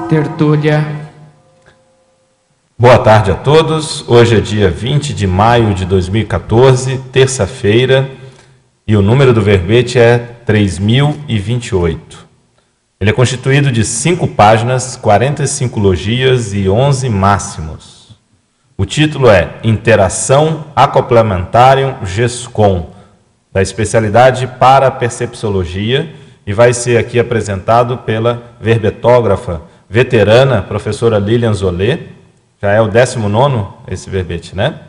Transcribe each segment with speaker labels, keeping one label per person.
Speaker 1: Tertúlia.
Speaker 2: Boa tarde a todos. Hoje é dia 20 de maio de 2014, terça-feira, e o número do verbete é 3028. Ele é constituído de 5 páginas, 45 logias e 11 máximos. O título é Interação Acoplamentárium GESCOM, da especialidade Parapercepciologia, e vai ser aqui apresentado pela verbetógrafa veterana, professora Lilian Zollet. Já é o 19º esse verbete, né?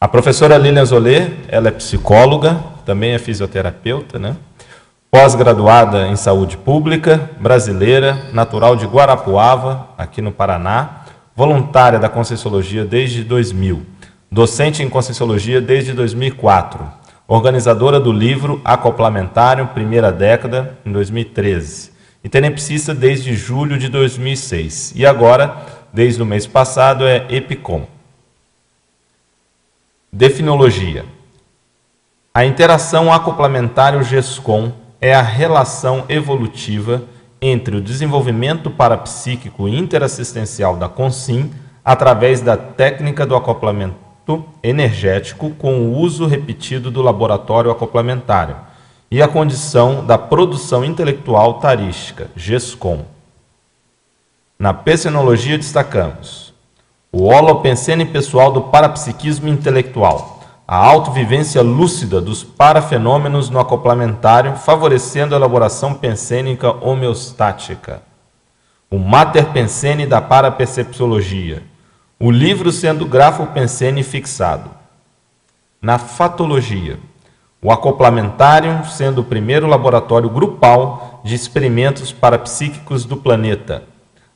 Speaker 2: A professora Lilian Zollet, ela é psicóloga, também é fisioterapeuta, né? Pós-graduada em saúde pública, brasileira, natural de Guarapuava, aqui no Paraná, voluntária da Conscienciologia desde 2000, docente em Conscienciologia desde 2004, organizadora do livro Acoplamentário, primeira década, em 2013, e tenepsista desde julho de 2006, e agora, desde o mês passado, é EPICOM. Definologia. A interação acoplamentário GESCOM é a relação evolutiva entre o desenvolvimento parapsíquico interassistencial da CONSIM através da técnica do acoplamento energético com o uso repetido do laboratório acoplamentário e a condição da produção intelectual tarística, GESCOM. Na psenologia destacamos o holopensene pessoal do parapsiquismo intelectual, a autovivência lúcida dos parafenômenos no acoplamentário, favorecendo a elaboração pensênica homeostática, o mater pensene da parapercepciologia, o livro sendo grafo pensene fixado. Na fatologia, o acoplamentário sendo o primeiro laboratório grupal de experimentos parapsíquicos do planeta,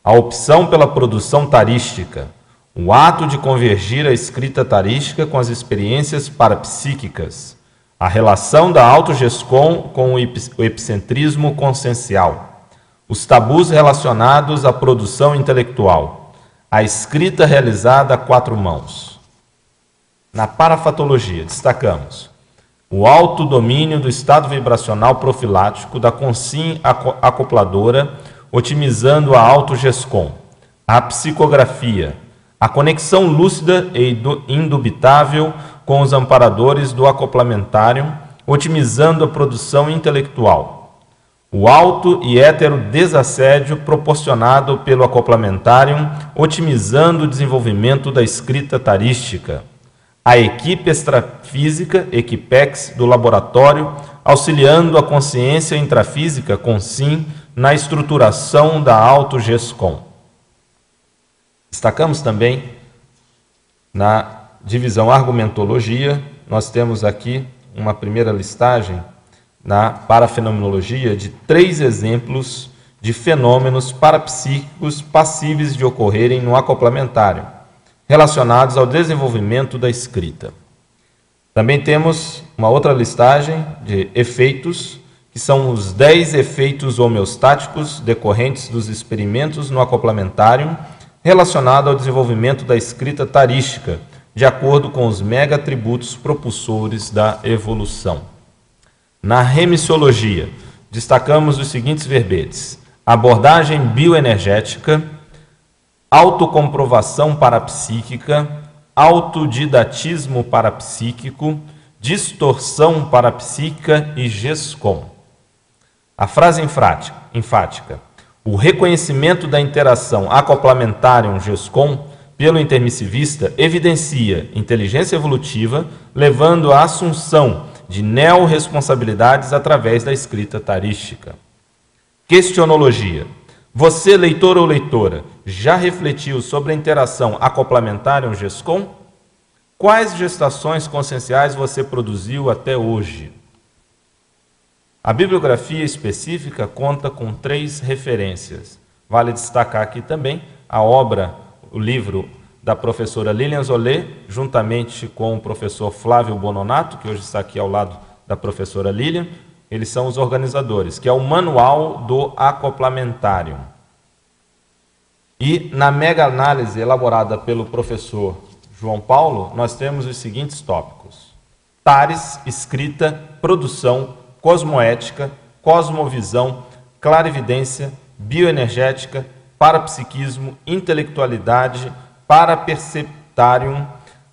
Speaker 2: a opção pela produção tarística, o ato de convergir a escrita tarística com as experiências parapsíquicas, a relação da autogescom com o epicentrismo consciencial, os tabus relacionados à produção intelectual, a escrita realizada a 4 mãos. Na parafatologia, destacamos o autodomínio do estado vibracional profilático da CONSIM acopladora, otimizando a autogescom, a psicografia, a conexão lúcida e indubitável com os amparadores do acoplamentário, otimizando a produção intelectual, o auto e hétero desassédio proporcionado pelo acoplamentário, otimizando o desenvolvimento da escrita tarística, a equipe extrafísica, Equipex, do laboratório, auxiliando a consciência intrafísica, CONSIM, na estruturação da autogescom. Destacamos também, na divisão argumentologia, nós temos aqui uma primeira listagem na parafenomenologia de 3 exemplos de fenômenos parapsíquicos passíveis de ocorrerem no acoplamentário, relacionados ao desenvolvimento da escrita. Também temos uma outra listagem de efeitos, que são os 10 efeitos homeostáticos decorrentes dos experimentos no acoplamentário, relacionado ao desenvolvimento da escrita tarística, de acordo com os mega-atributos propulsores da evolução. Na remissiologia, destacamos os seguintes verbetes: abordagem bioenergética, autocomprovação parapsíquica, autodidatismo parapsíquico, distorção parapsíquica e GESCOM. A frase enfática: o reconhecimento da interação acoplamentárium-GESCOM pelo intermissivista evidencia inteligência evolutiva, levando à assunção de neo-responsabilidades através da escrita tarística. Questionologia. Você, leitor ou leitora, já refletiu sobre a interação acoplamentárium-GESCOM? Quais gestações conscienciais você produziu até hoje? A bibliografia específica conta com 3 referências. Vale destacar aqui também a obra, o livro da professora Lilian Zollet, juntamente com o professor Flávio Bononato, que hoje está aqui ao lado da professora Lilian. Eles são os organizadores, que é o Manual do Acoplamentário. E na mega-análise elaborada pelo professor João Paulo, nós temos os seguintes tópicos: TARES, escrita, produção, cosmoética, cosmovisão, clarividência, bioenergética, parapsiquismo, intelectualidade, paraperceptarium,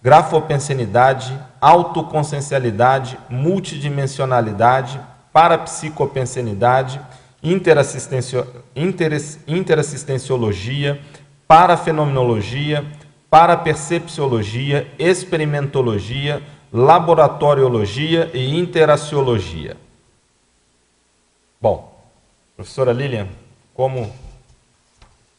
Speaker 2: grafopensenidade, autoconsciencialidade, multidimensionalidade, parapsicopensenidade, interassistenciologia, parafenomenologia, parapercepciologia, experimentologia, laboratoriologia e interaciologia. Bom, professora Lilian, como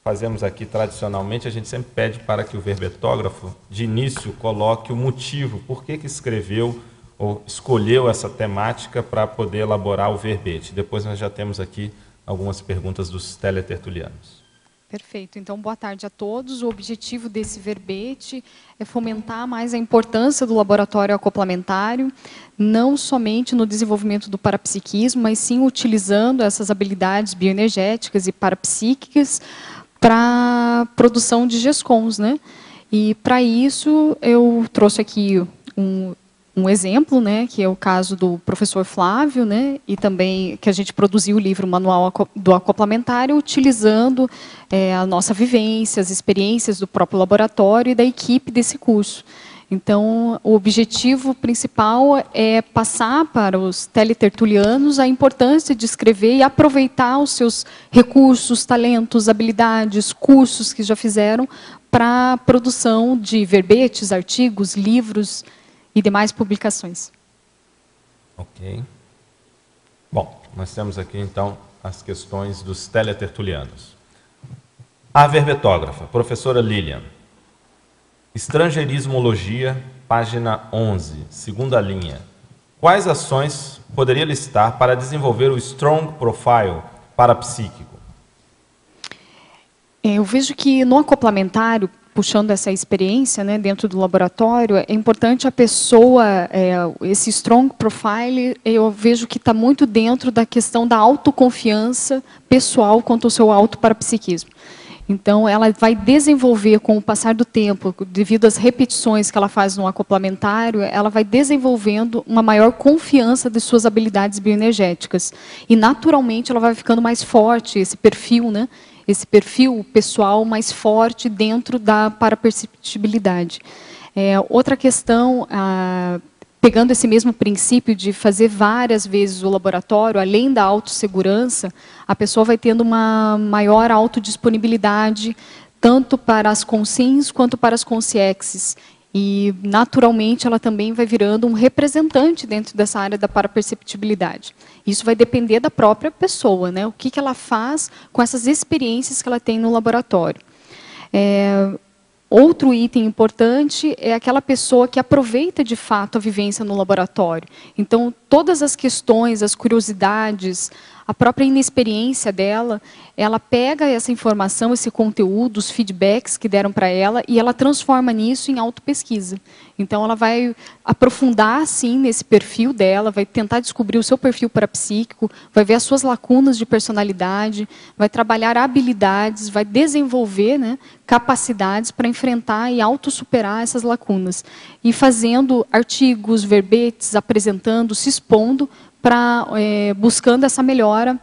Speaker 2: fazemos aqui tradicionalmente, a gente sempre pede para que o verbetógrafo, de início, coloque o motivo, por que escreveu ou escolheu essa temática para poder elaborar o verbete. Depois nós já temos aqui algumas perguntas dos teletertulianos.
Speaker 1: Perfeito. Então, boa tarde a todos. O objetivo desse verbete é fomentar mais a importância do laboratório acoplamentário, não somente no desenvolvimento do parapsiquismo, mas sim utilizando essas habilidades bioenergéticas e parapsíquicas para a produção de GESCONs, né? E, para isso, eu trouxe aqui um exemplo, né, que é o caso do professor Flávio, né, e também que a gente produziu o livro Manual do Acoplamentário, utilizando a nossa vivência, as experiências do próprio laboratório e da equipe desse curso. Então, o objetivo principal é passar para os teletertulianos a importância de escrever e aproveitar os seus recursos, talentos, habilidades, cursos que já fizeram para a produção de verbetes, artigos, livros e demais publicações.
Speaker 2: Ok. Bom, nós temos aqui, então, as questões dos teletertulianos. A verbetógrafa, professora Lilian. Estrangeirismologia, página 11, segunda linha. Quais ações poderia listar para desenvolver o Strong Profile parapsíquico?
Speaker 1: Eu vejo que no acoplamentário, puxando essa experiência, né, dentro do laboratório, é importante a pessoa, esse Strong Profile, eu vejo que está muito dentro da questão da autoconfiança pessoal quanto ao seu autoparapsiquismo. Então, ela vai desenvolver, com o passar do tempo, devido às repetições que ela faz no acoplamentário, ela vai desenvolvendo uma maior confiança de suas habilidades bioenergéticas. E, naturalmente, ela vai ficando mais forte, esse perfil, né? Esse perfil pessoal mais forte dentro da paraperceptibilidade. Outra questão, pegando esse mesmo princípio de fazer várias vezes o laboratório, além da autossegurança, a pessoa vai tendo uma maior autodisponibilidade, tanto para as consins quanto para as consciexes. E, naturalmente, ela também vai virando um representante dentro dessa área da paraperceptibilidade. Isso vai depender da própria pessoa, né? O que ela faz com essas experiências que ela tem no laboratório. Outro item importante é aquela pessoa que aproveita, de fato, a vivência no laboratório. Então, todas as questões, as curiosidades, a própria inexperiência dela, ela pega essa informação, esse conteúdo, os feedbacks que deram para ela, e ela transforma nisso em autopesquisa. Então, ela vai aprofundar, sim, nesse perfil dela, vai tentar descobrir o seu perfil parapsíquico, vai ver as suas lacunas de personalidade, vai trabalhar habilidades, vai desenvolver, né, capacidades para enfrentar e autossuperar essas lacunas. E fazendo artigos, verbetes, apresentando, se expondo, buscando essa melhora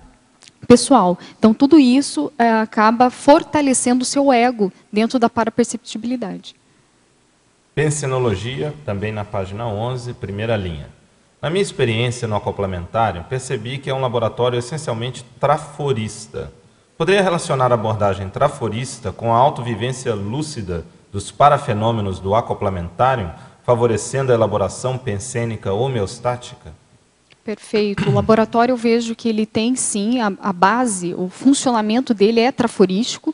Speaker 1: pessoal. Então, tudo isso acaba fortalecendo o seu ego dentro da paraperceptibilidade.
Speaker 2: Pensenologia, também na página 11, primeira linha. Na minha experiência no acoplamentário, percebi que é um laboratório essencialmente traforista. Poderia relacionar a abordagem traforista com a autovivência lúcida dos parafenômenos do acoplamentário, favorecendo a elaboração pensênica homeostática?
Speaker 1: Perfeito. O laboratório, eu vejo que ele tem, sim, a base, o funcionamento dele é traforístico,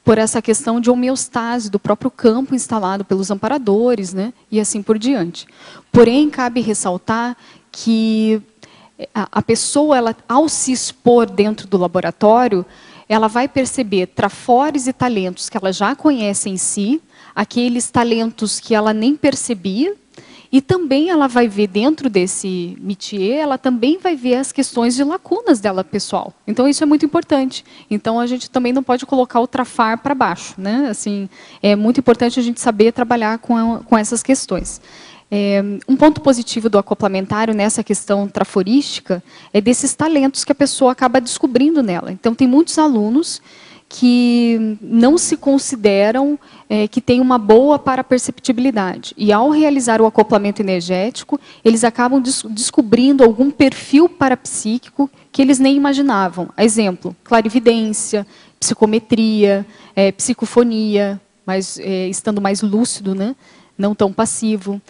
Speaker 1: por essa questão de homeostase do próprio campo instalado pelos amparadores, né, e assim por diante. Porém, cabe ressaltar que a pessoa, ao se expor dentro do laboratório, ela vai perceber trafores e talentos que ela já conhece em si, aqueles talentos que ela nem percebia, e também ela vai ver dentro desse métier, ela também vai ver as questões de lacunas dela pessoal. Então, isso é muito importante. Então, a gente também não pode colocar o trafar para baixo, né? Assim, é muito importante a gente saber trabalhar com essas questões. Um ponto positivo do acoplamentário nessa questão traforística é desses talentos que a pessoa acaba descobrindo nela. Então, tem muitos alunos que não se consideram que têm uma boa paraperceptibilidade. E, ao realizar o acoplamento energético, eles acabam descobrindo algum perfil parapsíquico que eles nem imaginavam. Exemplo, clarividência, psicometria, psicofonia, mas estando mais lúcido, né? Não tão passivo,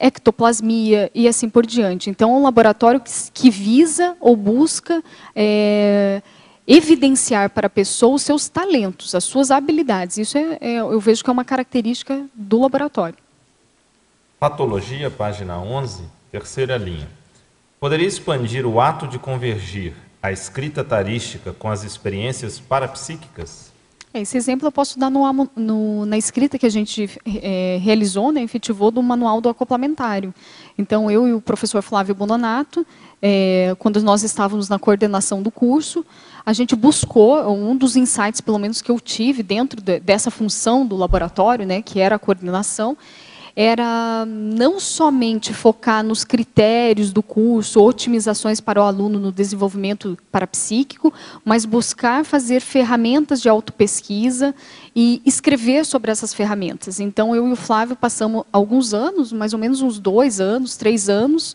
Speaker 1: ectoplasmia e assim por diante. Então, é um laboratório que visa ou busca evidenciar para a pessoa os seus talentos, as suas habilidades. Isso eu vejo que é uma característica do laboratório.
Speaker 2: Patologia, página 11, terceira linha. Poderia expandir o ato de convergir a escrita tarística com as experiências parapsíquicas?
Speaker 1: Esse exemplo eu posso dar na escrita que a gente realizou, né, efetivou do manual do acoplamentário. Então, eu e o professor Flávio Bononato, quando nós estávamos na coordenação do curso, a gente buscou, um dos insights, pelo menos, que eu tive dentro dessa função do laboratório, né, que era a coordenação, era não somente focar nos critérios do curso, otimizações para o aluno no desenvolvimento parapsíquico, mas buscar fazer ferramentas de autopesquisa e escrever sobre essas ferramentas. Então, eu e o Flávio passamos alguns anos, mais ou menos uns 2 anos, 3 anos,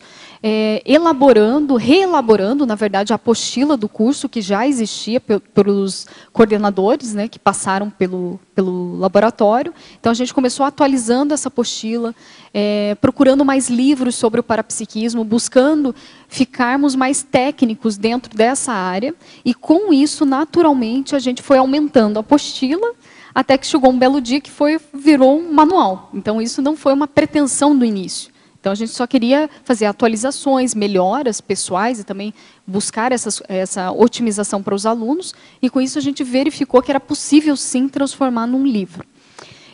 Speaker 1: reelaborando, na verdade, a apostila do curso que já existia pelos coordenadores, né, que passaram pelo laboratório. Então, a gente começou atualizando essa apostila, procurando mais livros sobre o parapsiquismo, buscando ficarmos mais técnicos dentro dessa área, e com isso, naturalmente, a gente foi aumentando a apostila, até que chegou um belo dia que virou um manual. Então, isso não foi uma pretensão do início. Então, a gente só queria fazer atualizações, melhoras pessoais e também buscar essa otimização para os alunos, e com isso a gente verificou que era possível, sim, transformar num livro.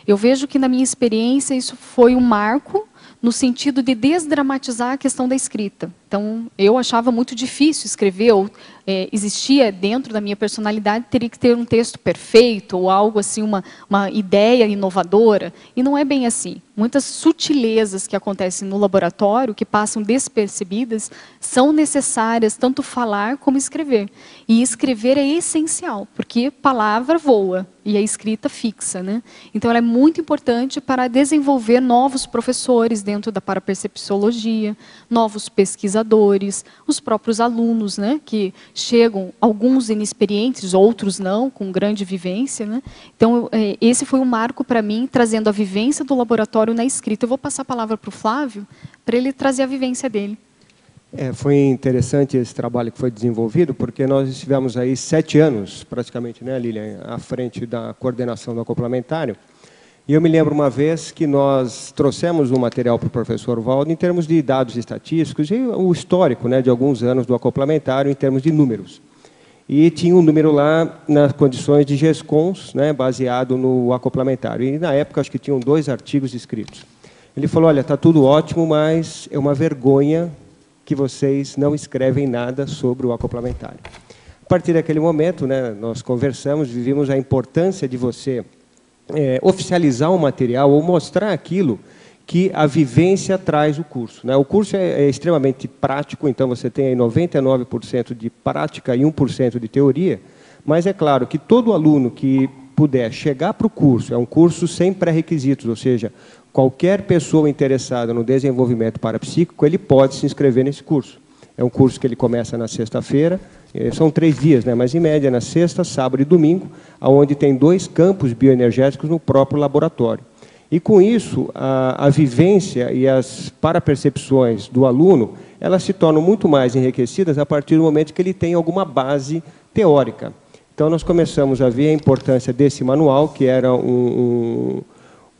Speaker 1: Eu vejo que, na minha experiência, isso foi um marco no sentido de desdramatizar a questão da escrita. Então, eu achava muito difícil escrever, ou existia dentro da minha personalidade, teria que ter um texto perfeito, ou algo assim, uma ideia inovadora, e não é bem assim. Muitas sutilezas que acontecem no laboratório, que passam despercebidas, são necessárias tanto falar como escrever. E escrever é essencial, porque palavra voa, e a escrita fixa, né? Então, ela é muito importante para desenvolver novos professores dentro da parapercepciologia, novos pesquisadores, os próprios alunos, né, que chegam, alguns inexperientes, outros não, com grande vivência, né? Então, esse foi um marco para mim, trazendo a vivência do laboratório na escrita. Eu vou passar a palavra para o Flávio, para ele trazer a vivência dele.
Speaker 3: Foi interessante esse trabalho que foi desenvolvido, porque nós estivemos aí 7 anos, praticamente, né, Lilian, à frente da coordenação do acoplamentário. E eu me lembro uma vez que nós trouxemos um material para o professor Valdo em termos de dados estatísticos e o histórico, né, de alguns anos do acoplamentário em termos de números. E tinha um número lá nas condições de GESCONs, né, baseado no acoplamentário. E, na época, acho que tinham 2 artigos escritos. Ele falou, olha, está tudo ótimo, mas é uma vergonha que vocês não escrevem nada sobre o acoplamentário. A partir daquele momento, né, nós conversamos, vimos a importância de você oficializar o material ou mostrar aquilo que a vivência traz o curso, né? O curso é extremamente prático, então você tem aí 99% de prática e 1% de teoria, mas é claro que todo aluno que puder chegar para o curso, é um curso sem pré-requisitos, ou seja, qualquer pessoa interessada no desenvolvimento parapsíquico, ele pode se inscrever nesse curso. É um curso que ele começa na sexta-feira, são 3 dias, né? Mas em média na sexta, sábado e domingo, onde tem 2 campos bioenergéticos no próprio laboratório. E com isso, a vivência e as parapercepções do aluno, elas se tornam muito mais enriquecidas a partir do momento que ele tem alguma base teórica. Então, nós começamos a ver a importância desse manual, que era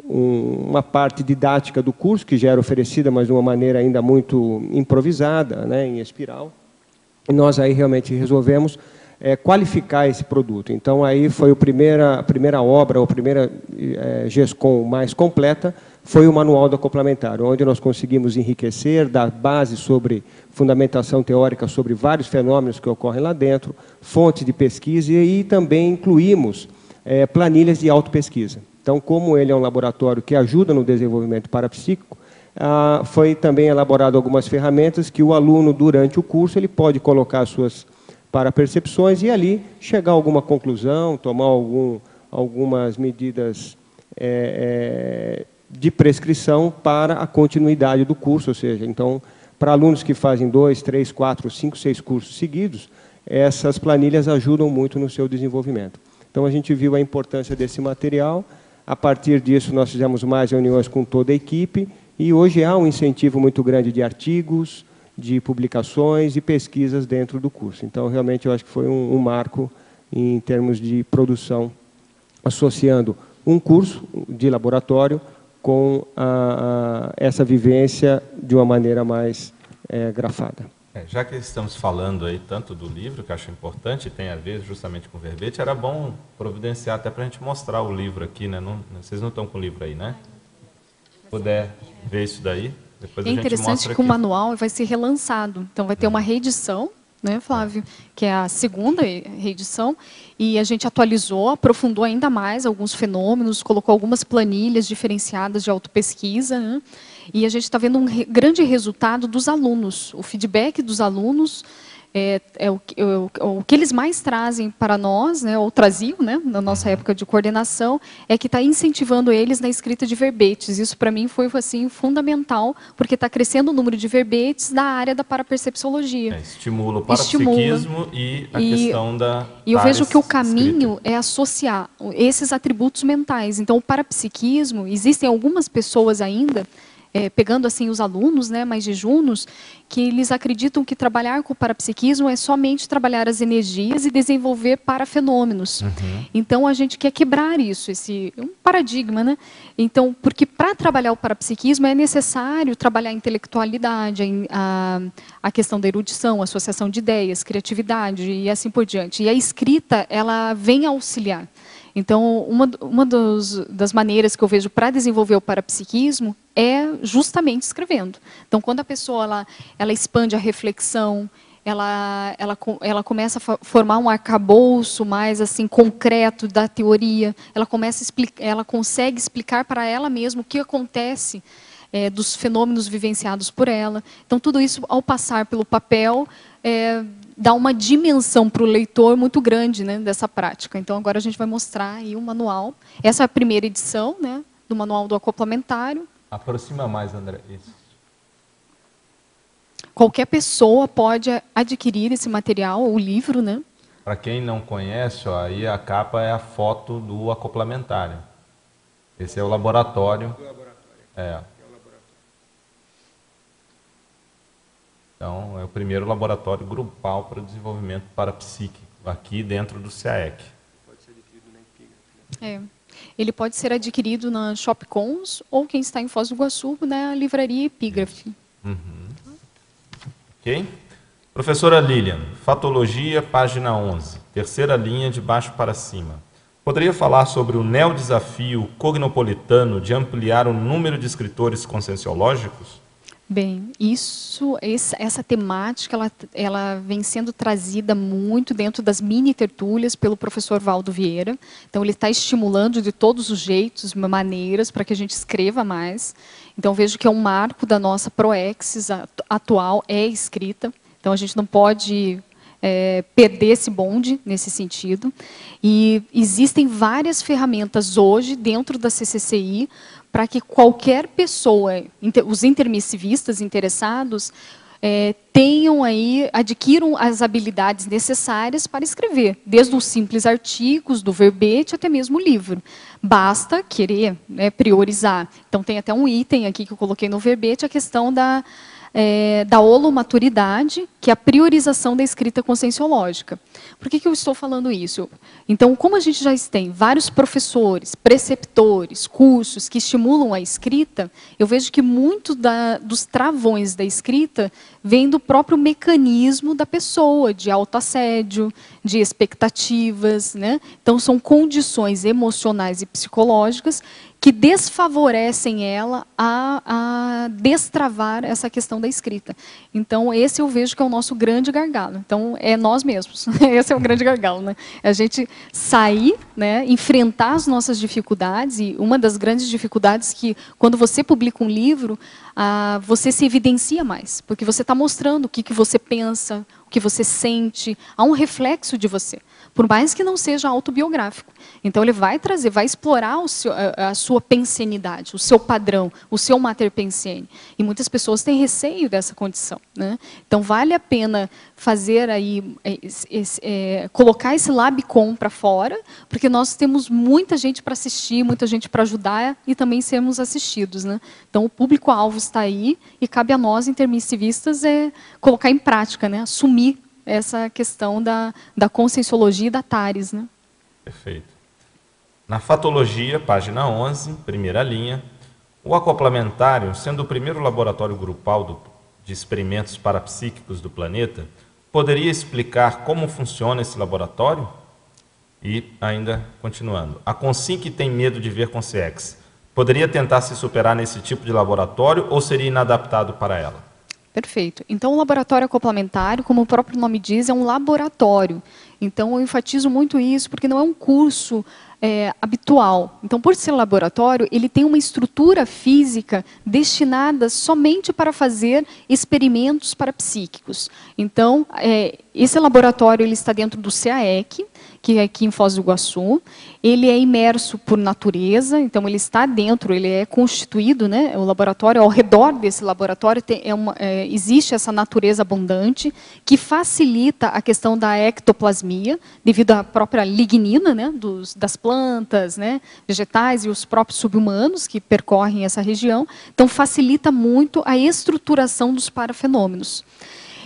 Speaker 3: uma parte didática do curso, que já era oferecida, mas de uma maneira ainda muito improvisada, né, em espiral. E nós aí realmente resolvemos qualificar esse produto. Então, aí foi a primeira obra, a primeira GESCON mais completa, foi o Manual do Acoplamentário, onde nós conseguimos enriquecer, dar base sobre fundamentação teórica sobre vários fenômenos que ocorrem lá dentro, fontes de pesquisa, e aí também incluímos planilhas de autopesquisa. Então, como ele é um laboratório que ajuda no desenvolvimento parapsíquico, foi também elaborado algumas ferramentas que o aluno, durante o curso, ele pode colocar suas para percepções e ali chegar a alguma conclusão, tomar algumas medidas de prescrição para a continuidade do curso, ou seja, então, para alunos que fazem 2, 3, 4, 5, 6 cursos seguidos, essas planilhas ajudam muito no seu desenvolvimento. Então, a gente viu a importância desse material, a partir disso nós fizemos mais reuniões com toda a equipe e hoje há um incentivo muito grande de artigos, de publicações e pesquisas dentro do curso. Então, realmente, eu acho que foi um marco em termos de produção, associando um curso de laboratório com essa vivência de uma maneira mais grafada.
Speaker 2: Já que estamos falando aí tanto do livro, que eu acho importante, tem a ver justamente com o verbete, era bom providenciar até para a gente mostrar o livro aqui, né? Vocês não estão com o livro aí, né? Se puder ver isso daí, depois a gente mostra aqui.
Speaker 1: É interessante que o manual vai ser relançado, então vai ter uma reedição, né, Flávio? Que é a segunda reedição, e a gente atualizou, aprofundou ainda mais alguns fenômenos, colocou algumas planilhas diferenciadas de autopesquisa, né? E a gente está vendo um grande resultado dos alunos. O feedback dos alunos o que eles mais trazem para nós, né, ou traziam, né, na nossa época de coordenação, é que está incentivando eles na escrita de verbetes. Isso, para mim, foi assim, fundamental, porque está crescendo o número de verbetes da área da parapercepciologia.
Speaker 2: Estimula o parapsiquismo e a questão da...
Speaker 1: E eu vejo que o caminho é associar esses atributos mentais. Então, o parapsiquismo, existem algumas pessoas ainda... pegando assim os alunos, né, mais jejunos, que eles acreditam que trabalhar com o parapsiquismo é somente trabalhar as energias e desenvolver parafenômenos. Então a gente quer quebrar isso, esse um paradigma, né? Então, porque para trabalhar o parapsiquismo é necessário trabalhar a intelectualidade, a questão da erudição, associação de ideias, criatividade e assim por diante. E a escrita, ela vem auxiliar. Então, uma das maneiras que eu vejo para desenvolver o parapsiquismo é justamente escrevendo. Então, quando a pessoa ela expande a reflexão, ela começa a formar um arcabouço mais assim concreto da teoria, ela consegue explicar para ela mesma o que acontece dos fenômenos vivenciados por ela. Então, tudo isso, ao passar pelo papel, dá uma dimensão para o leitor muito grande, né, dessa prática. Então, agora a gente vai mostrar aí um manual. Essa é a primeira edição, né, do manual do acoplamentário.
Speaker 2: Aproxima mais, André. Isso.
Speaker 1: Qualquer pessoa pode adquirir esse material, o livro, né?
Speaker 2: Para quem não conhece, ó, aí a capa é a foto do acoplamentário. Esse é o laboratório. Então, é o primeiro laboratório grupal para o desenvolvimento parapsíquico, aqui dentro do CAEC.
Speaker 3: Pode ser adquirido na Epígrafe, né?
Speaker 1: Ele pode ser adquirido na Shopcons ou quem está em Foz do Iguaçu, na livraria Epígrafe.
Speaker 2: Ok? Professora Lilian, Fatologia, página 11, terceira linha de baixo para cima. Poderia falar sobre o neodesafio cognopolitano de ampliar o número de escritores conscienciológicos?
Speaker 1: Bem, essa temática ela vem sendo trazida muito dentro das mini tertúlias pelo professor Valdo Vieira. Então, ele está estimulando de todos os jeitos, maneiras, para que a gente escreva mais. Então, vejo que é um marco da nossa Proexis atual, é escrita. Então, a gente não pode perder esse bonde nesse sentido. E existem várias ferramentas hoje dentro da CCCI para que qualquer pessoa, os intermissivistas interessados, adquiram as habilidades necessárias para escrever, desde os simples artigos, do verbete, até mesmo o livro. Basta querer, né, priorizar. Então, tem até um item aqui que eu coloquei no verbete, a questão da holomaturidade, que é a priorização da escrita conscienciológica. Por que eu estou falando isso? Então, como a gente já tem vários professores, preceptores, cursos que estimulam a escrita, eu vejo que muito dos travões da escrita vem do próprio mecanismo da pessoa, de autoassédio, de expectativas, né? Então, são condições emocionais e psicológicas que desfavorecem ela a destravar essa questão da escrita. Então, esse eu vejo que é o nosso grande gargalo. Então, é nós mesmos. Esse é o grande gargalo, né? A gente sair, né, enfrentar as nossas dificuldades, e uma das grandes dificuldades que, quando você publica um livro, você se evidencia mais, porque você está mostrando o que você pensa, o que você sente, há um reflexo de você, por mais que não seja autobiográfico. Então, ele vai trazer, vai explorar a sua pensenidade, o seu padrão, o seu mater pensene. E muitas pessoas têm receio dessa condição, né? Então, vale a pena fazer aí, colocar esse Labicom para fora, porque nós temos muita gente para assistir, muita gente para ajudar e também sermos assistidos, né? Então, o público-alvo está aí e cabe a nós, intermissivistas, colocar em prática, né? Assumir essa questão da conscienciologia e da TARES, né?
Speaker 2: Perfeito. Na Fatologia, página 11, primeira linha, o acoplamentário, sendo o primeiro laboratório grupal de experimentos parapsíquicos do planeta, poderia explicar como funciona esse laboratório? E, ainda continuando, a Consinc tem medo de ver Consciex. Poderia tentar se superar nesse tipo de laboratório ou seria inadaptado para ela?
Speaker 1: Perfeito. Então, o laboratório acoplamentário, como o próprio nome diz, é um laboratório. Então, eu enfatizo muito isso, porque não é um curso habitual. Então, por ser laboratório, ele tem uma estrutura física destinada somente para fazer experimentos parapsíquicos. Então, esse laboratório ele está dentro do CAEC, que é aqui em Foz do Iguaçu. Ele é imerso por natureza, então ele está dentro, ele é constituído, né, o laboratório, ao redor desse laboratório existe essa natureza abundante, que facilita a questão da ectoplasmia, devido à própria lignina, né, das plantas, né, vegetais e os próprios subhumanos que percorrem essa região. Então, facilita muito a estruturação dos parafenômenos.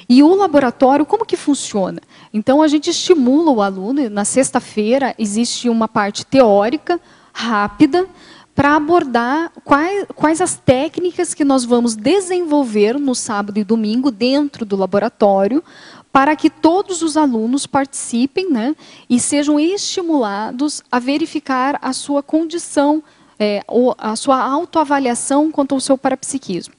Speaker 1: E o laboratório, como que funciona? Então, a gente estimula o aluno, na sexta-feira existe uma parte teórica, rápida, para abordar quais as técnicas que nós vamos desenvolver no sábado e domingo dentro do laboratório, para que todos os alunos participem, né, e sejam estimulados a verificar a sua condição, a sua autoavaliação quanto ao seu parapsiquismo.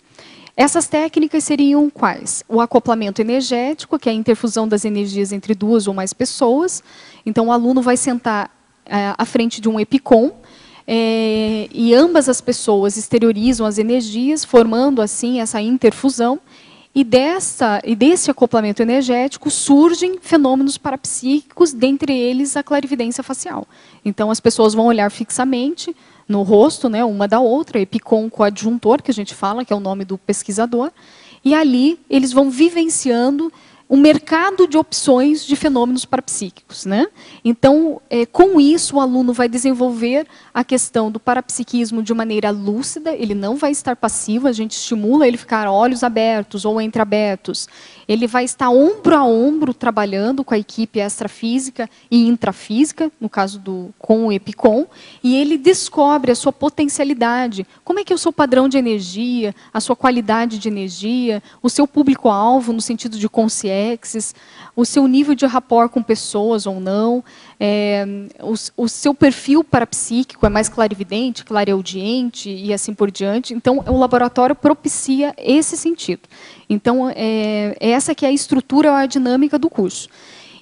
Speaker 1: Essas técnicas seriam quais? O acoplamento energético, que é a interfusão das energias entre duas ou mais pessoas. Então, o aluno vai sentar à frente de um EPICOM, e ambas as pessoas exteriorizam as energias, formando, assim, essa interfusão. E desse acoplamento energético surgem fenômenos parapsíquicos, dentre eles a clarividência facial. Então, as pessoas vão olhar fixamente no rosto, né, uma da outra, EPICOM coadjuntor, que a gente fala, que é o nome do pesquisador, e ali eles vão vivenciando um mercado de opções de fenômenos parapsíquicos, né? Então, com isso, o aluno vai desenvolver a questão do parapsiquismo de maneira lúcida, ele não vai estar passivo, a gente estimula ele a ficar olhos abertos ou entreabertos. Ele vai estar ombro a ombro trabalhando com a equipe extrafísica e intrafísica, no caso com o EPICOM, e ele descobre a sua potencialidade. Como é que é o seu padrão de energia, a sua qualidade de energia, o seu público-alvo no sentido de consciências, o seu nível de rapport com pessoas ou não, o seu perfil parapsíquico é mais clarividente, clareaudiente e assim por diante. Então, o laboratório propicia esse sentido. Então, essa que é a estrutura, a dinâmica do curso.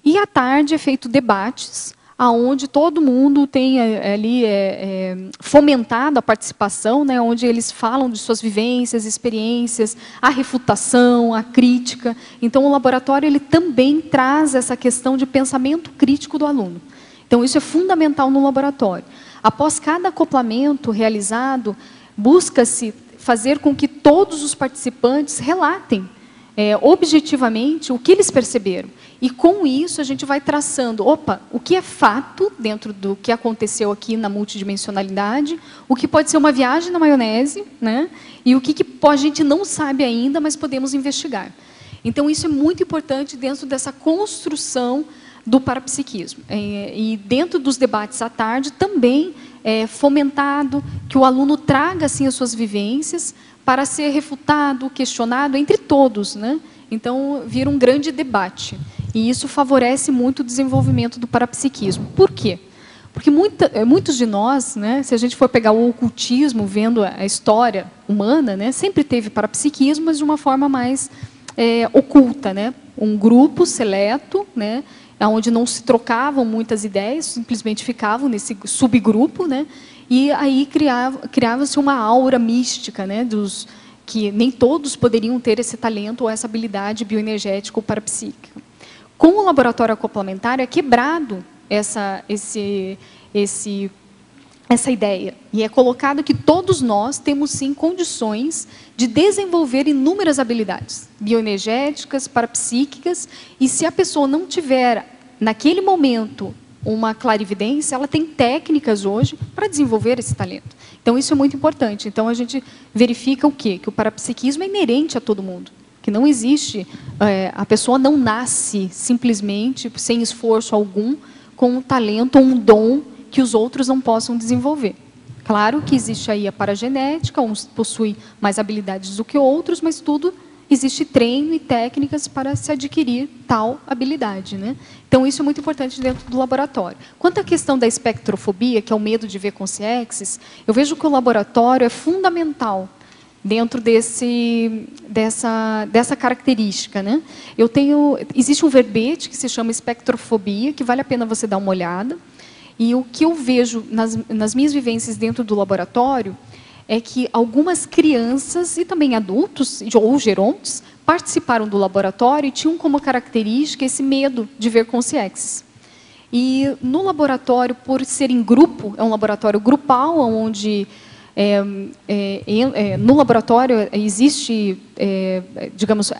Speaker 1: E à tarde é feito debates, aonde todo mundo tem ali fomentado a participação, né, onde eles falam de suas vivências, experiências, a refutação, a crítica. Então, o laboratório ele também traz essa questão de pensamento crítico do aluno. Então, isso é fundamental no laboratório. Após cada acoplamento realizado, busca-se fazer com que todos os participantes relatem objetivamente o que eles perceberam. E com isso a gente vai traçando, o que é fato dentro do que aconteceu aqui na multidimensionalidade, o que pode ser uma viagem na maionese, né? E o que a gente não sabe ainda, mas podemos investigar. Então isso é muito importante dentro dessa construção do parapsiquismo. E dentro dos debates à tarde também é fomentado que o aluno traga assim as suas vivências para ser refutado, questionado entre todos, né? Então, vira um grande debate. E isso favorece muito o desenvolvimento do parapsiquismo. Por quê? Porque muitos de nós, né, se a gente for pegar o ocultismo, vendo a história humana, né, sempre teve parapsiquismo, mas de uma forma mais oculta, né? Um grupo seleto, né, onde não se trocavam muitas ideias, simplesmente ficavam nesse subgrupo, né? E aí criava-se uma aura mística, né, que nem todos poderiam ter esse talento ou essa habilidade bioenergética ou parapsíquica. Com o laboratório acoplamentário é quebrado essa ideia. E é colocado que todos nós temos, sim, condições de desenvolver inúmeras habilidades bioenergéticas, parapsíquicas, e se a pessoa não tiver, naquele momento, uma clarividência, ela tem técnicas hoje para desenvolver esse talento. Então, isso é muito importante. Então, a gente verifica o quê? Que o parapsiquismo é inerente a todo mundo. Que não existe, a pessoa não nasce simplesmente, sem esforço algum, com um talento ou um dom que os outros não possam desenvolver. Claro que existe aí a paragenética, uns possuem mais habilidades do que outros, mas tudo existe treino e técnicas para se adquirir tal habilidade, né? Então, isso é muito importante dentro do laboratório. Quanto à questão da espectrofobia, que é o medo de ver consciências, eu vejo que o laboratório é fundamental dentro dessa característica, né? Existe um verbete que se chama espectrofobia, que vale a pena você dar uma olhada. E o que eu vejo nas minhas vivências dentro do laboratório é que algumas crianças e também adultos, ou gerontes, participaram do laboratório e tinham como característica esse medo de ver consciências. E no laboratório, por ser em grupo, é um laboratório grupal, onde no laboratório existe, digamos,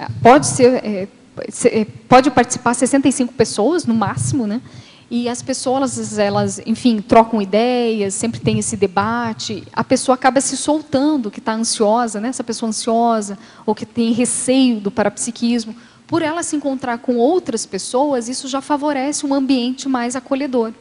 Speaker 1: pode participar 65 pessoas no máximo, né? E as pessoas, elas, enfim, trocam ideias, sempre tem esse debate. A pessoa acaba se soltando, que está ansiosa, né? Essa pessoa ansiosa, ou que tem receio do parapsiquismo. Por ela se encontrar com outras pessoas, isso já favorece um ambiente mais acolhedor.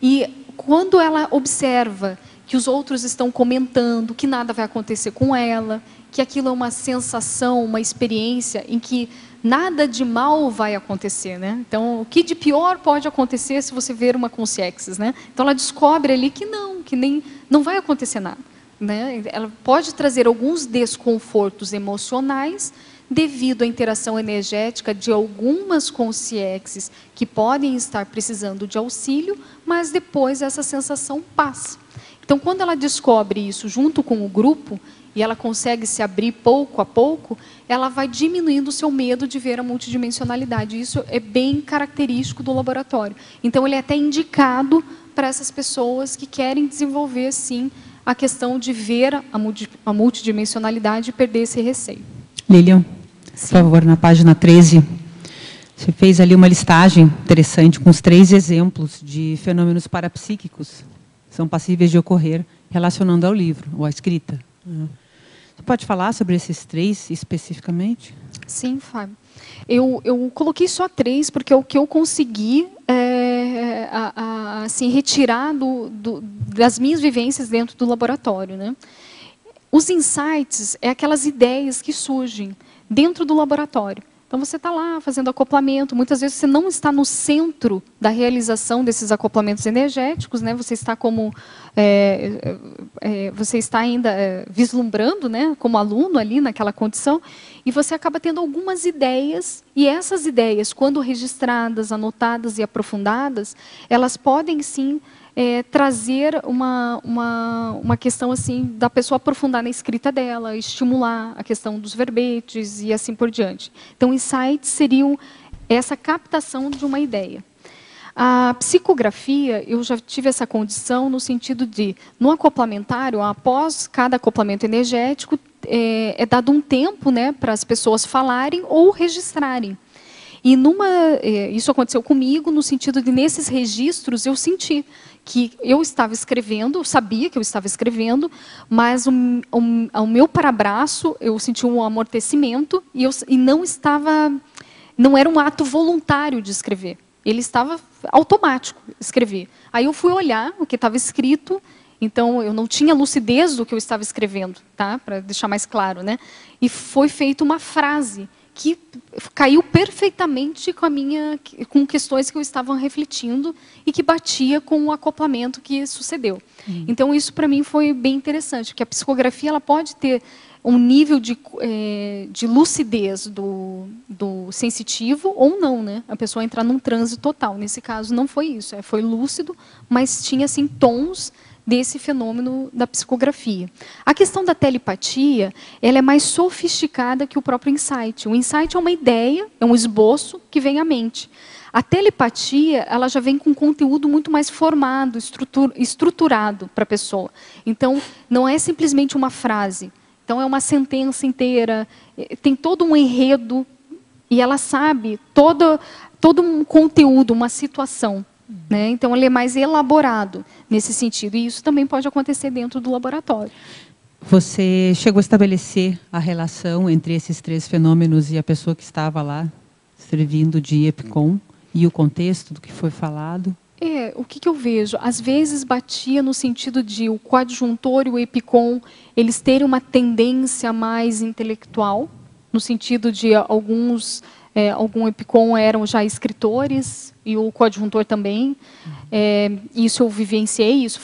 Speaker 1: E quando ela observa que os outros estão comentando, que nada vai acontecer com ela, que aquilo é uma sensação, uma experiência em que nada de mal vai acontecer, né? Então, o que de pior pode acontecer se você ver uma consciência, né? Então, ela descobre ali que não vai acontecer nada, né? Ela pode trazer alguns desconfortos emocionais devido à interação energética de algumas consciências que podem estar precisando de auxílio, mas depois essa sensação passa. Então, quando ela descobre isso junto com o grupo, e ela consegue se abrir pouco a pouco, ela vai diminuindo o seu medo de ver a multidimensionalidade. Isso é bem característico do laboratório. Então, ele é até indicado para essas pessoas que querem desenvolver, sim, a questão de ver a multidimensionalidade e perder esse receio.
Speaker 4: Lilian, por favor, na página 13, você fez ali uma listagem interessante com os 3 exemplos de fenômenos parapsíquicos que são passíveis de ocorrer relacionando ao livro, ou à escrita. Você pode falar sobre esses 3 especificamente?
Speaker 1: Sim, Fábio. Eu coloquei só 3, porque é o que eu consegui assim, retirar das minhas vivências dentro do laboratório, né? Os insights é aquelas ideias que surgem dentro do laboratório. Então, você está lá fazendo acoplamento, muitas vezes você não está no centro da realização desses acoplamentos energéticos, né? Você está você está ainda vislumbrando, né, como aluno ali naquela condição, e você acaba tendo algumas ideias, e essas ideias, quando registradas, anotadas e aprofundadas, elas podem sim trazer uma questão assim da pessoa aprofundar na escrita dela, estimular a questão dos verbetes e assim por diante. Então, insights seriam essa captação de uma ideia. A psicografia, eu já tive essa condição no sentido de, no acoplamentário, após cada acoplamento energético, é dado um tempo, né, para as pessoas falarem ou registrarem. E isso aconteceu comigo no sentido de, nesses registros, eu senti que eu estava escrevendo, eu sabia que eu estava escrevendo, mas o meu parabraço, eu senti um amortecimento e não era um ato voluntário de escrever. Ele estava automático, escrever. Aí eu fui olhar o que estava escrito, então eu não tinha lucidez do que eu estava escrevendo, tá? Para deixar mais claro, né? E foi feita uma frase que caiu perfeitamente com questões que eu estava refletindo e que batia com o acoplamento que sucedeu. Então, isso para mim foi bem interessante, porque a psicografia ela pode ter um nível de lucidez do sensitivo ou não, né? A pessoa entrar num transe total. Nesse caso, não foi isso. Foi lúcido, mas tinha assim, tons desse fenômeno da psicografia. A questão da telepatia, ela é mais sofisticada que o próprio insight. O insight é uma ideia, é um esboço que vem à mente. A telepatia, ela já vem com conteúdo muito mais formado, estruturado para a pessoa. Então, não é simplesmente uma frase. Então, é uma sentença inteira, tem todo um enredo, e ela sabe todo um conteúdo, uma situação. Né? Então, ele é mais elaborado nesse sentido. E isso também pode acontecer dentro do laboratório.
Speaker 4: Você chegou a estabelecer a relação entre esses 3 fenômenos e a pessoa que estava lá, servindo de EPICOM, e o contexto do que foi falado?
Speaker 1: O que eu vejo? Às vezes batia no sentido de o coadjuntor e o EPICOM, eles terem uma tendência mais intelectual, no sentido de algum EPICOM eram já escritores, e o coadjuntor também. Isso eu vivenciei, isso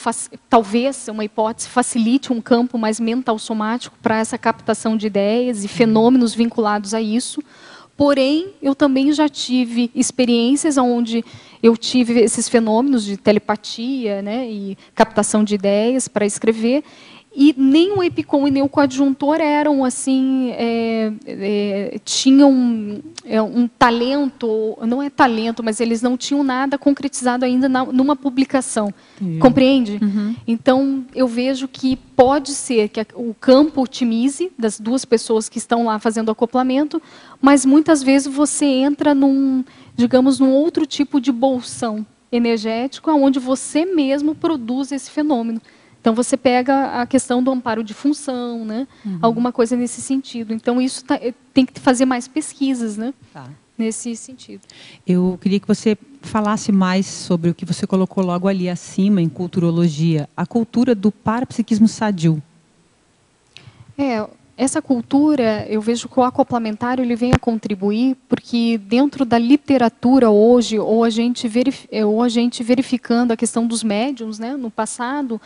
Speaker 1: talvez, uma hipótese, facilite um campo mais mental somático para essa captação de ideias e fenômenos vinculados a isso. Porém, eu também já tive experiências onde eu tive esses fenômenos de telepatia, né, e captação de ideias para escrever, e nem o EPICOM e nem o coadjuntor eram assim, tinham um talento, não é talento, mas eles não tinham nada concretizado ainda numa publicação. Compreende? Uhum. Então, eu vejo que pode ser que o campo otimize das 2 pessoas que estão lá fazendo acoplamento, mas muitas vezes você entra digamos, num outro tipo de bolsão energético, onde você mesmo produz esse fenômeno. Então, você pega a questão do amparo de função, né? Alguma coisa nesse sentido. Então, isso tem que fazer mais pesquisas, né? Nesse sentido.
Speaker 4: Eu queria que você falasse mais sobre o que você colocou logo ali acima, em culturologia, a cultura do parapsiquismo sadio.
Speaker 1: Essa cultura, eu vejo que o acoplamentário ele vem a contribuir, porque dentro da literatura hoje, ou a gente verificando a questão dos médiums, né, no passado,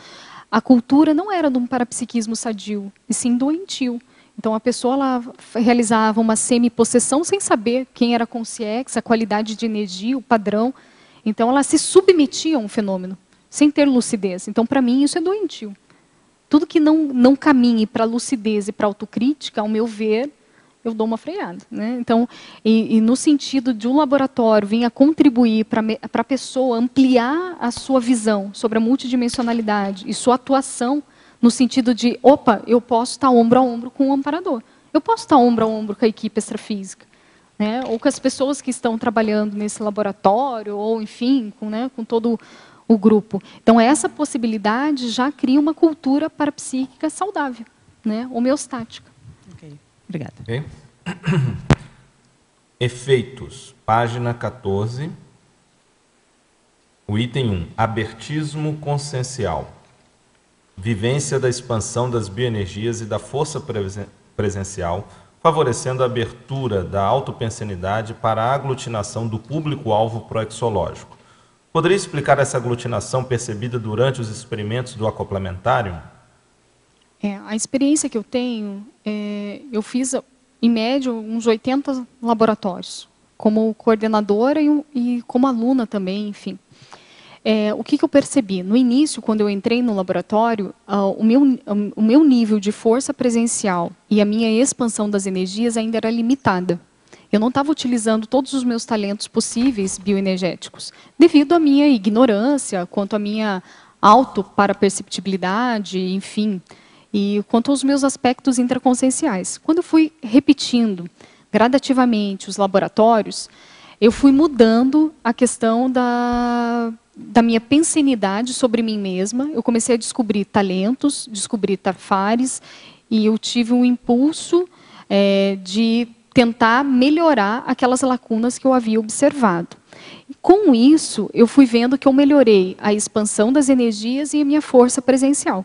Speaker 1: a cultura não era de um parapsiquismo sadio, e sim doentio. Então, a pessoa ela realizava uma semi-possessão sem saber quem era a consciência, a qualidade de energia, o padrão. Então, ela se submetia a um fenômeno, sem ter lucidez. Então, para mim, isso é doentio. Tudo que não caminhe para a lucidez e para a autocrítica, ao meu ver, eu dou uma freada. Né? Então, e no sentido de um laboratório vir a contribuir para a pessoa ampliar a sua visão sobre a multidimensionalidade e sua atuação, no sentido de, eu posso estar ombro a ombro com o amparador. Eu posso estar ombro a ombro com a equipe extrafísica. Né? Ou com as pessoas que estão trabalhando nesse laboratório, ou, enfim, com todo o grupo. Então, essa possibilidade já cria uma cultura parapsíquica saudável, né? Homeostática.
Speaker 4: Ok, obrigada.
Speaker 2: Okay. Efeitos, página 14, o item 1, abertismo consciencial. Vivência da expansão das bioenergias e da força presencial, favorecendo a abertura da autopensenidade para a aglutinação do público-alvo proexológico. Poderia explicar essa aglutinação percebida durante os experimentos do acoplamentário?
Speaker 1: A experiência que eu tenho, eu fiz, em média, uns 80 laboratórios, como coordenadora e como aluna também, enfim. O que eu percebi? No início, quando eu entrei no laboratório, o meu nível de força presencial e a minha expansão das energias ainda era limitada. Eu não estava utilizando todos os meus talentos possíveis bioenergéticos, devido à minha ignorância, quanto à minha autoparaperceptibilidade, enfim, e quanto aos meus aspectos intraconscienciais. Quando eu fui repetindo gradativamente os laboratórios, eu fui mudando a questão da minha pensenidade sobre mim mesma. Eu comecei a descobrir talentos, descobrir tafares, e eu tive um impulso de tentar melhorar aquelas lacunas que eu havia observado. Com isso, eu fui vendo que eu melhorei a expansão das energias e a minha força presencial.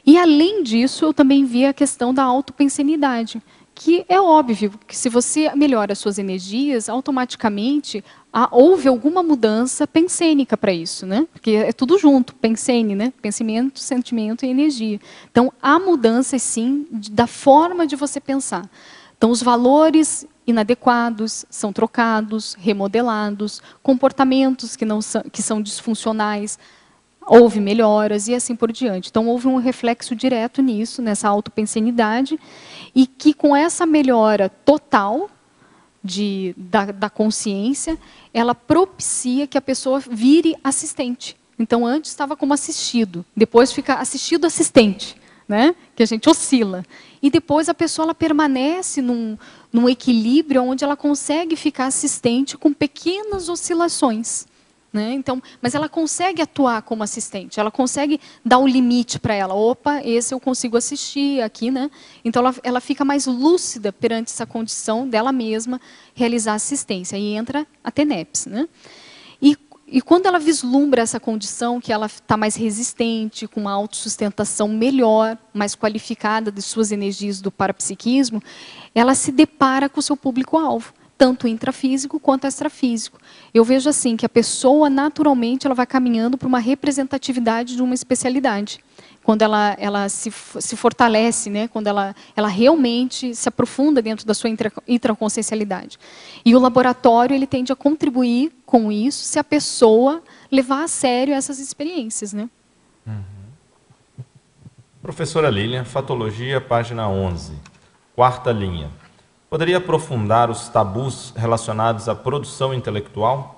Speaker 1: E, além disso, eu também vi a questão da autopensenidade, que é óbvio que se você melhora as suas energias, automaticamente houve alguma mudança pensênica para isso, né? Porque é tudo junto, pensene, né? Pensamento, sentimento e energia. Então, há mudanças, sim, da forma de você pensar. Então, os valores inadequados são trocados, remodelados, comportamentos que são disfuncionais, houve melhoras e assim por diante. Então, houve um reflexo direto nisso, nessa autopensenidade, e que com essa melhora total da consciência, ela propicia que a pessoa vire assistente. Então, antes estava como assistido, depois fica assistido-assistente, né? Que a gente oscila. E depois a pessoa ela permanece num equilíbrio onde ela consegue ficar assistente com pequenas oscilações. Né? Então, mas ela consegue atuar como assistente, ela consegue dar o limite para ela. Opa, esse eu consigo assistir aqui, né? Então ela fica mais lúcida perante essa condição dela mesma realizar assistência. E entra a TENEPS, né? E quando ela vislumbra essa condição, que ela está mais resistente, com uma autossustentação melhor, mais qualificada de suas energias do parapsiquismo, ela se depara com o seu público-alvo, tanto intrafísico quanto extrafísico. Eu vejo assim que a pessoa, naturalmente, ela vai caminhando para uma representatividade de uma especialidade. Quando ela se fortalece, né? Quando ela realmente se aprofunda dentro da sua intraconsciencialidade. E o laboratório ele tende a contribuir com isso se a pessoa levar a sério essas experiências. Né?
Speaker 2: Professora Lilian, Fatologia, página 11, quarta linha. Poderia aprofundar os tabus relacionados à produção intelectual?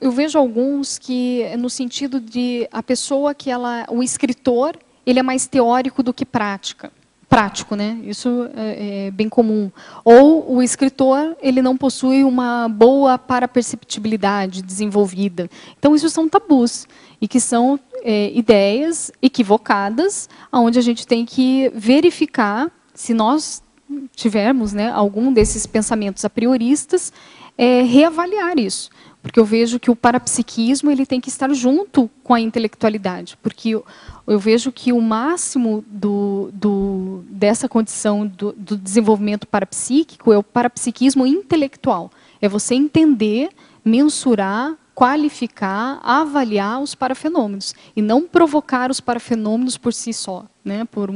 Speaker 1: Eu vejo alguns que, no sentido de a pessoa o escritor, ele é mais teórico do que prático, né? Isso é bem comum. Ou o escritor, ele não possui uma boa paraperceptibilidade desenvolvida. Então, isso são tabus, e que são ideias equivocadas, onde a gente tem que verificar se nós tivermos, né, algum desses pensamentos a prioristas, reavaliar isso. Porque eu vejo que o parapsiquismo ele tem que estar junto com a intelectualidade. Porque eu vejo que o máximo dessa condição do desenvolvimento parapsíquico é o parapsiquismo intelectual. É você entender, mensurar, qualificar, avaliar os parafenômenos. E não provocar os parafenômenos por si só, né, por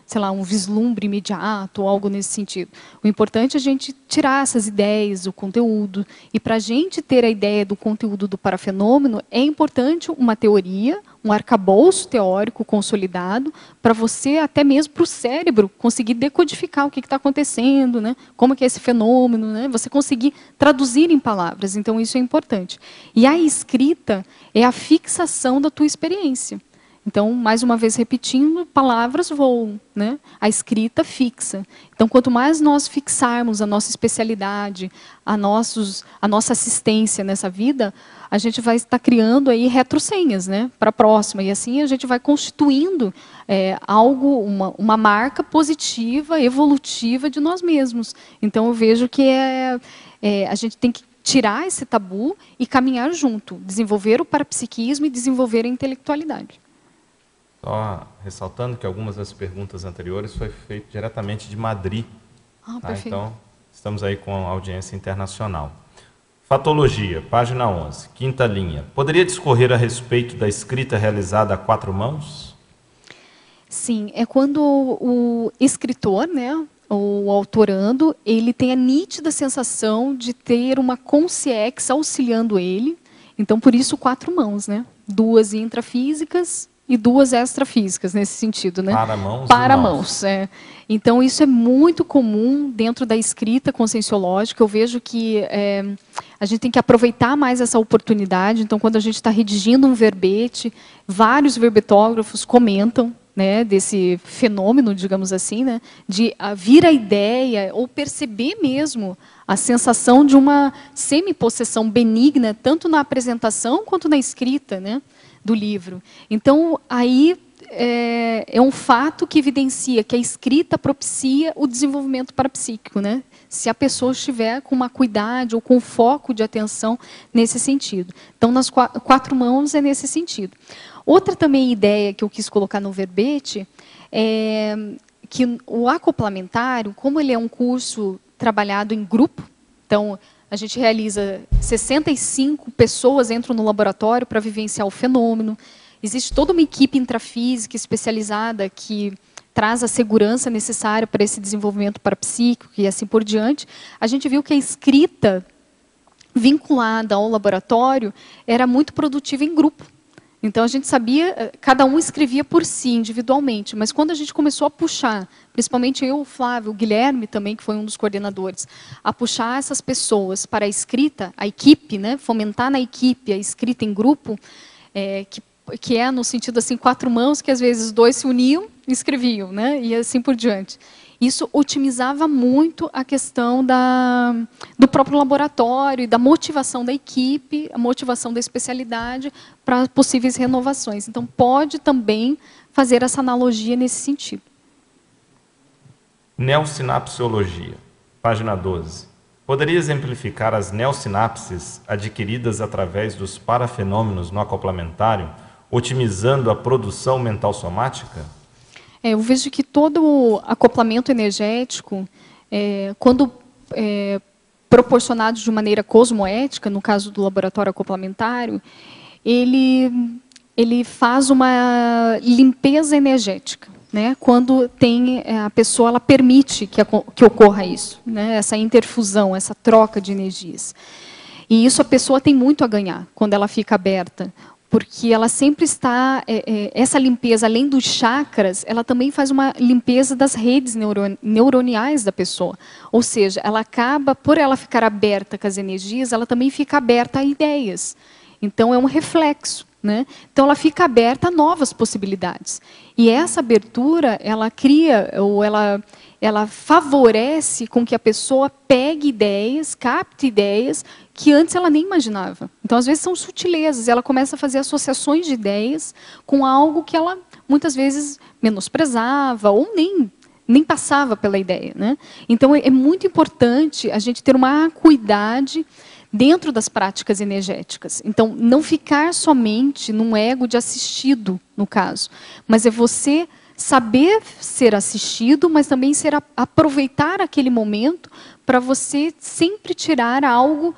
Speaker 1: sei lá, um vislumbre imediato ou algo nesse sentido. O importante é a gente tirar essas ideias, o conteúdo. E para a gente ter a ideia do conteúdo do parafenômeno, é importante uma teoria, um arcabouço teórico consolidado, para você, até mesmo para o cérebro, conseguir decodificar o que está acontecendo, né? Como que é esse fenômeno, né? Você conseguir traduzir em palavras. Então, isso é importante. E a escrita é a fixação da tua experiência. Então, mais uma vez repetindo, palavras voam, né? A escrita fixa. Então, quanto mais nós fixarmos a nossa especialidade, a nossa assistência nessa vida, a gente vai estar criando aí retrosenhas, né, para a próxima. E assim a gente vai constituindo uma marca positiva, evolutiva de nós mesmos. Então, eu vejo que a gente tem que tirar esse tabu e caminhar junto, desenvolver o parapsiquismo e desenvolver a intelectualidade.
Speaker 2: Só ressaltando que algumas das perguntas anteriores foi feito diretamente de Madrid.
Speaker 1: Perfeito.
Speaker 2: Então, estamos aí com a audiência internacional. Fatologia, página 11, quinta linha. Poderia discorrer a respeito da escrita realizada a 4 mãos?
Speaker 1: Sim, é quando o escritor, né, o autorando, ele tem a nítida sensação de ter uma consciex auxiliando ele. Então, por isso, 4 mãos, né? 2 intrafísicas e 2 extrafísicas, nesse sentido, né?
Speaker 2: Para mãos.
Speaker 1: Mãos, Então, isso é muito comum dentro da escrita conscienciológica. Eu vejo que a gente tem que aproveitar mais essa oportunidade. Então, quando a gente está redigindo um verbete, vários verbetógrafos comentam, né, desse fenômeno, digamos assim, né, de vir a ideia ou perceber mesmo a sensação de uma semi-possessão benigna, tanto na apresentação quanto na escrita, né, do livro. Então, aí é um fato que evidencia que a escrita propicia o desenvolvimento parapsíquico, né? Se a pessoa estiver com uma cuidade ou com foco de atenção nesse sentido. Então, nas 4 mãos é nesse sentido. Outra também ideia que eu quis colocar no verbete é que o acoplamentário, como ele é um curso trabalhado em grupo, então a gente realiza 65 pessoas entram no laboratório para vivenciar o fenômeno. Existe toda uma equipe intrafísica especializada que traz a segurança necessária para esse desenvolvimento parapsíquico e assim por diante. A gente viu que a escrita vinculada ao laboratório era muito produtiva em grupo. Então, a gente sabia, cada um escrevia por si, individualmente, mas quando a gente começou a puxar, principalmente eu, o Flávio, o Guilherme também, que foi um dos coordenadores, a puxar essas pessoas para a escrita, a equipe, né, fomentar na equipe a escrita em grupo, que é no sentido assim, 4 mãos, que às vezes 2 se uniam e escreviam, né, e assim por diante. Isso otimizava muito a questão do próprio laboratório e da motivação da equipe, a motivação da especialidade para possíveis renovações. Então, pode também fazer essa analogia nesse sentido.
Speaker 2: Neossinapsiologia, página 12. Poderia exemplificar as neossinapses adquiridas através dos parafenômenos no acoplamentário, otimizando a produção mental somática?
Speaker 1: Eu vejo que todo acoplamento energético, quando proporcionado de maneira cosmoética, no caso do laboratório acoplamentário, ele faz uma limpeza energética, né? Quando a pessoa ela permite que ocorra isso, né? Essa interfusão, essa troca de energias. E isso a pessoa tem muito a ganhar quando ela fica aberta, porque ela sempre está, essa limpeza, além dos chakras, ela também faz uma limpeza das redes neuroniais da pessoa. Ou seja, ela acaba, por ela ficar aberta com as energias, ela também fica aberta a ideias. Então, é um reflexo, né? Então, ela fica aberta a novas possibilidades. E essa abertura, ela cria, ou ela favorece com que a pessoa pegue ideias, capte ideias, que antes ela nem imaginava. Então, às vezes, são sutilezas. Ela começa a fazer associações de ideias com algo que ela, muitas vezes, menosprezava ou nem passava pela ideia, né? Então, é muito importante a gente ter uma acuidade dentro das práticas energéticas. Então, não ficar somente num ego de assistido, no caso, mas é você saber ser assistido, mas também aproveitar aquele momento para você sempre tirar algo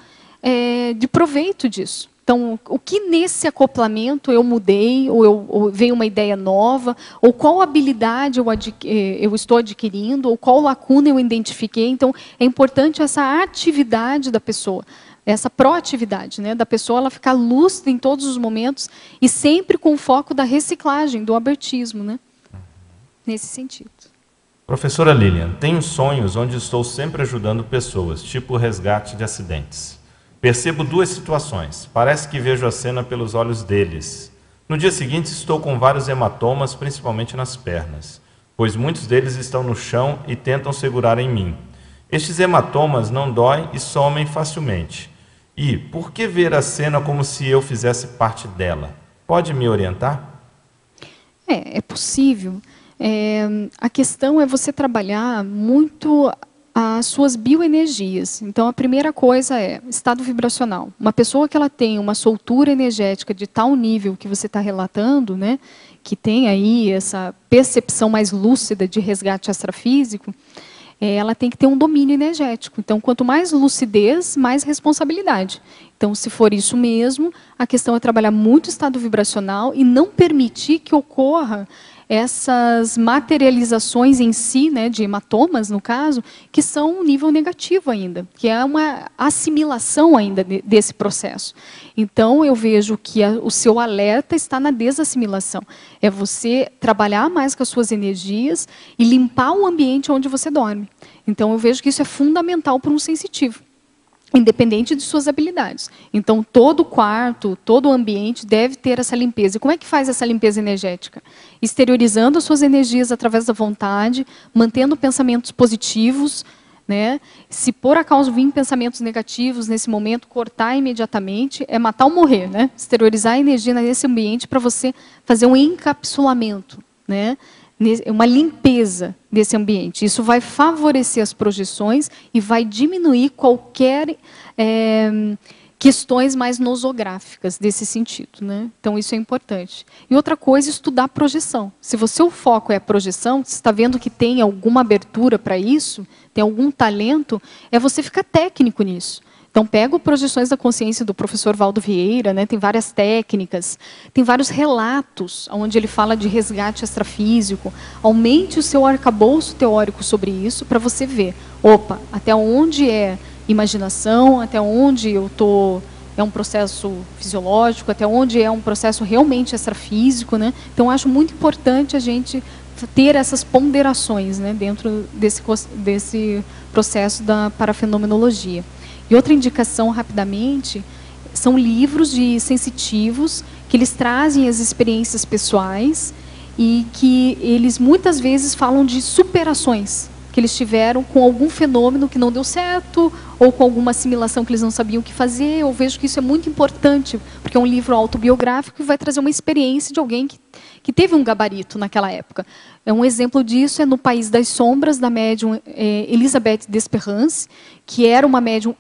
Speaker 1: de proveito disso. Então, o que nesse acoplamento eu mudei, ou veio uma ideia nova, ou qual habilidade eu estou adquirindo, ou qual lacuna eu identifiquei. Então, é importante essa atividade da pessoa, essa proatividade, né, da pessoa, ela ficar lúcida em todos os momentos e sempre com o foco da reciclagem, do abertismo, né, nesse sentido.
Speaker 2: Professora Lilian, tenho sonhos onde estou sempre ajudando pessoas, tipo resgate de acidentes. Percebo 2 situações. Parece que vejo a cena pelos olhos deles. No dia seguinte, estou com vários hematomas, principalmente nas pernas, pois muitos deles estão no chão e tentam segurar em mim. Estes hematomas não doem e somem facilmente. E por que ver a cena como se eu fizesse parte dela? Pode me orientar?
Speaker 1: É possível. A questão é você trabalhar muito as suas bioenergias. Então, a primeira coisa é estado vibracional. Uma pessoa que ela tem uma soltura energética de tal nível que você está relatando, né, que tem aí essa percepção mais lúcida de resgate extrafísico, ela tem que ter um domínio energético. Então, quanto mais lucidez, mais responsabilidade. Então, se for isso mesmo, a questão é trabalhar muito o estado vibracional e não permitir que ocorra essas materializações em si, né, de hematomas, no caso, que são um nível negativo ainda, que é uma assimilação ainda desse processo. Então, eu vejo que o seu alerta está na desassimilação. É você trabalhar mais com as suas energias e limpar o ambiente onde você dorme. Então, eu vejo que isso é fundamental para um sensitivo, independente de suas habilidades. Então, todo quarto, todo ambiente deve ter essa limpeza. E como é que faz essa limpeza energética? Exteriorizando as suas energias através da vontade, mantendo pensamentos positivos, né? Se por acaso vir pensamentos negativos nesse momento, cortar imediatamente, é matar ou morrer, né? Exteriorizar a energia nesse ambiente para você fazer um encapsulamento, né? Uma limpeza desse ambiente. Isso vai favorecer as projeções e vai diminuir qualquer questões mais nosográficas desse sentido, né? Então, isso é importante. E outra coisa, estudar projeção. Se o seu foco é a projeção, você está vendo que tem alguma abertura para isso, tem algum talento, é você ficar técnico nisso. Então, pega o Projeções da Consciência do professor Valdo Vieira, né? Tem várias técnicas, tem vários relatos onde ele fala de resgate extrafísico. Aumente o seu arcabouço teórico sobre isso para você ver, opa, até onde é imaginação, até onde eu estou é um processo fisiológico, até onde é um processo realmente extrafísico, né? Então, acho muito importante a gente ter essas ponderações, né, dentro desse processo da parafenomenologia. E outra indicação, rapidamente, são livros de sensitivos que eles trazem as experiências pessoais e que eles muitas vezes falam de superações que eles tiveram com algum fenômeno que não deu certo ou com alguma assimilação que eles não sabiam o que fazer. Eu vejo que isso é muito importante, porque é um livro autobiográfico e vai trazer uma experiência de alguém que teve um gabarito naquela época. Um exemplo disso é No País das Sombras, da médium Elisabeth Desperance, que era uma médium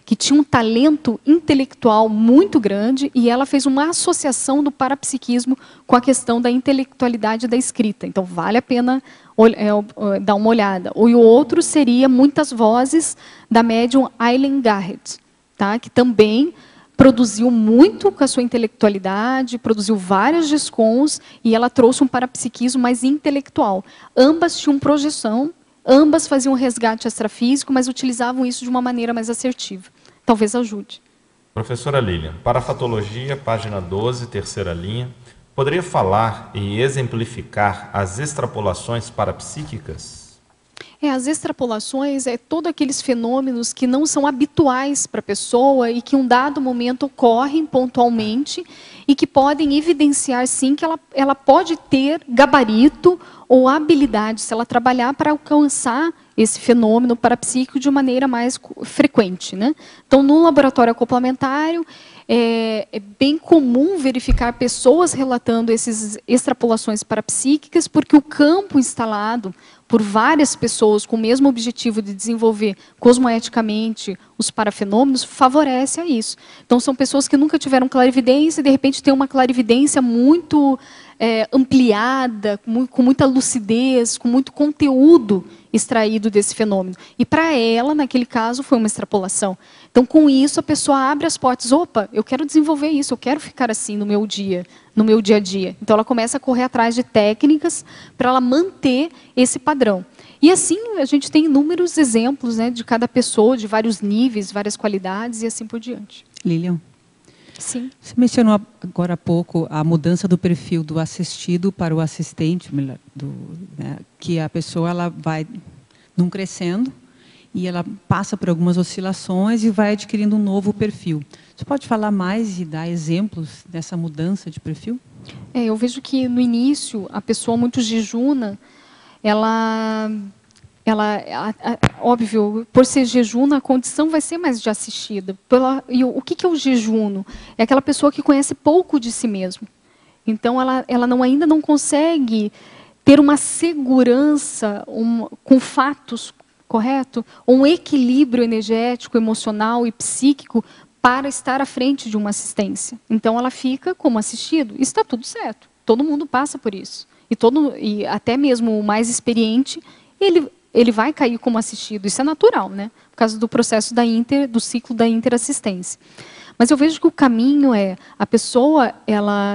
Speaker 1: que tinha um talento intelectual muito grande, e ela fez uma associação do parapsiquismo com a questão da intelectualidade da escrita. Então, vale a pena dar uma olhada. E o outro seria Muitas Vozes, da médium Eileen Garrett, tá? Que também produziu muito com a sua intelectualidade, produziu várias GESCONs, e ela trouxe um parapsiquismo mais intelectual. Ambas tinham projeção, ambas faziam resgate extrafísico, mas utilizavam isso de uma maneira mais assertiva. Talvez ajude.
Speaker 2: Professora Lilian, Parafatologia, página 12, terceira linha. Poderia falar e exemplificar as extrapolações parapsíquicas?
Speaker 1: As extrapolações é todos aqueles fenômenos que não são habituais para a pessoa e que em um dado momento ocorrem pontualmente e que podem evidenciar, sim, que ela pode ter gabarito ou habilidade, se ela trabalhar, para alcançar esse fenômeno parapsíquico de maneira mais frequente, né? Então, no laboratório acoplamentário, é bem comum verificar pessoas relatando essas extrapolações parapsíquicas, porque o campo instalado por várias pessoas com o mesmo objetivo de desenvolver cosmoeticamente os parafenômenos favorece a isso. Então, são pessoas que nunca tiveram clarividência e, de repente, têm uma clarividência muito ampliada, com muita lucidez, com muito conteúdo extraído desse fenômeno. E para ela, naquele caso, foi uma extrapolação. Então, com isso, a pessoa abre as portas. Opa, eu quero desenvolver isso, eu quero ficar assim no meu dia a dia. Então, ela começa a correr atrás de técnicas para ela manter esse padrão. E assim, a gente tem inúmeros exemplos, né, de cada pessoa, de vários níveis, várias qualidades e assim por diante.
Speaker 4: Lilian.
Speaker 1: Sim.
Speaker 4: Você mencionou agora há pouco a mudança do perfil do assistido para o assistente, né, que a pessoa ela vai num crescendo e ela passa por algumas oscilações e vai adquirindo um novo perfil. Você pode falar mais e dar exemplos dessa mudança de perfil?
Speaker 1: Eu vejo que no início a pessoa muito jejuna, óbvio, por ser jejuna, a condição vai ser mais de assistida. E o que é o jejuno? É aquela pessoa que conhece pouco de si mesmo. Então, ela ainda não consegue ter uma segurança com fatos, correto? Um equilíbrio energético, emocional e psíquico para estar à frente de uma assistência. Então, ela fica como assistido. Isso está tudo certo. Todo mundo passa por isso. E até mesmo o mais experiente, ele vai cair como assistido. Isso é natural, né? Por causa do processo do ciclo da interassistência. Mas eu vejo que o caminho a pessoa,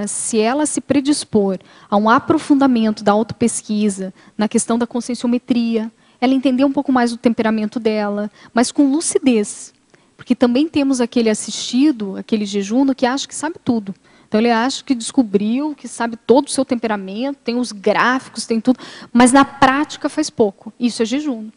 Speaker 1: se ela se predispor a um aprofundamento da autopesquisa, na questão da conscienciometria, ela entender um pouco mais do temperamento dela, mas com lucidez. Porque também temos aquele assistido, aquele jejuno, que acha que sabe tudo. Então, ele acha que descobriu, que sabe todo o seu temperamento, tem os gráficos, tem tudo, mas na prática faz pouco. Isso é jejum.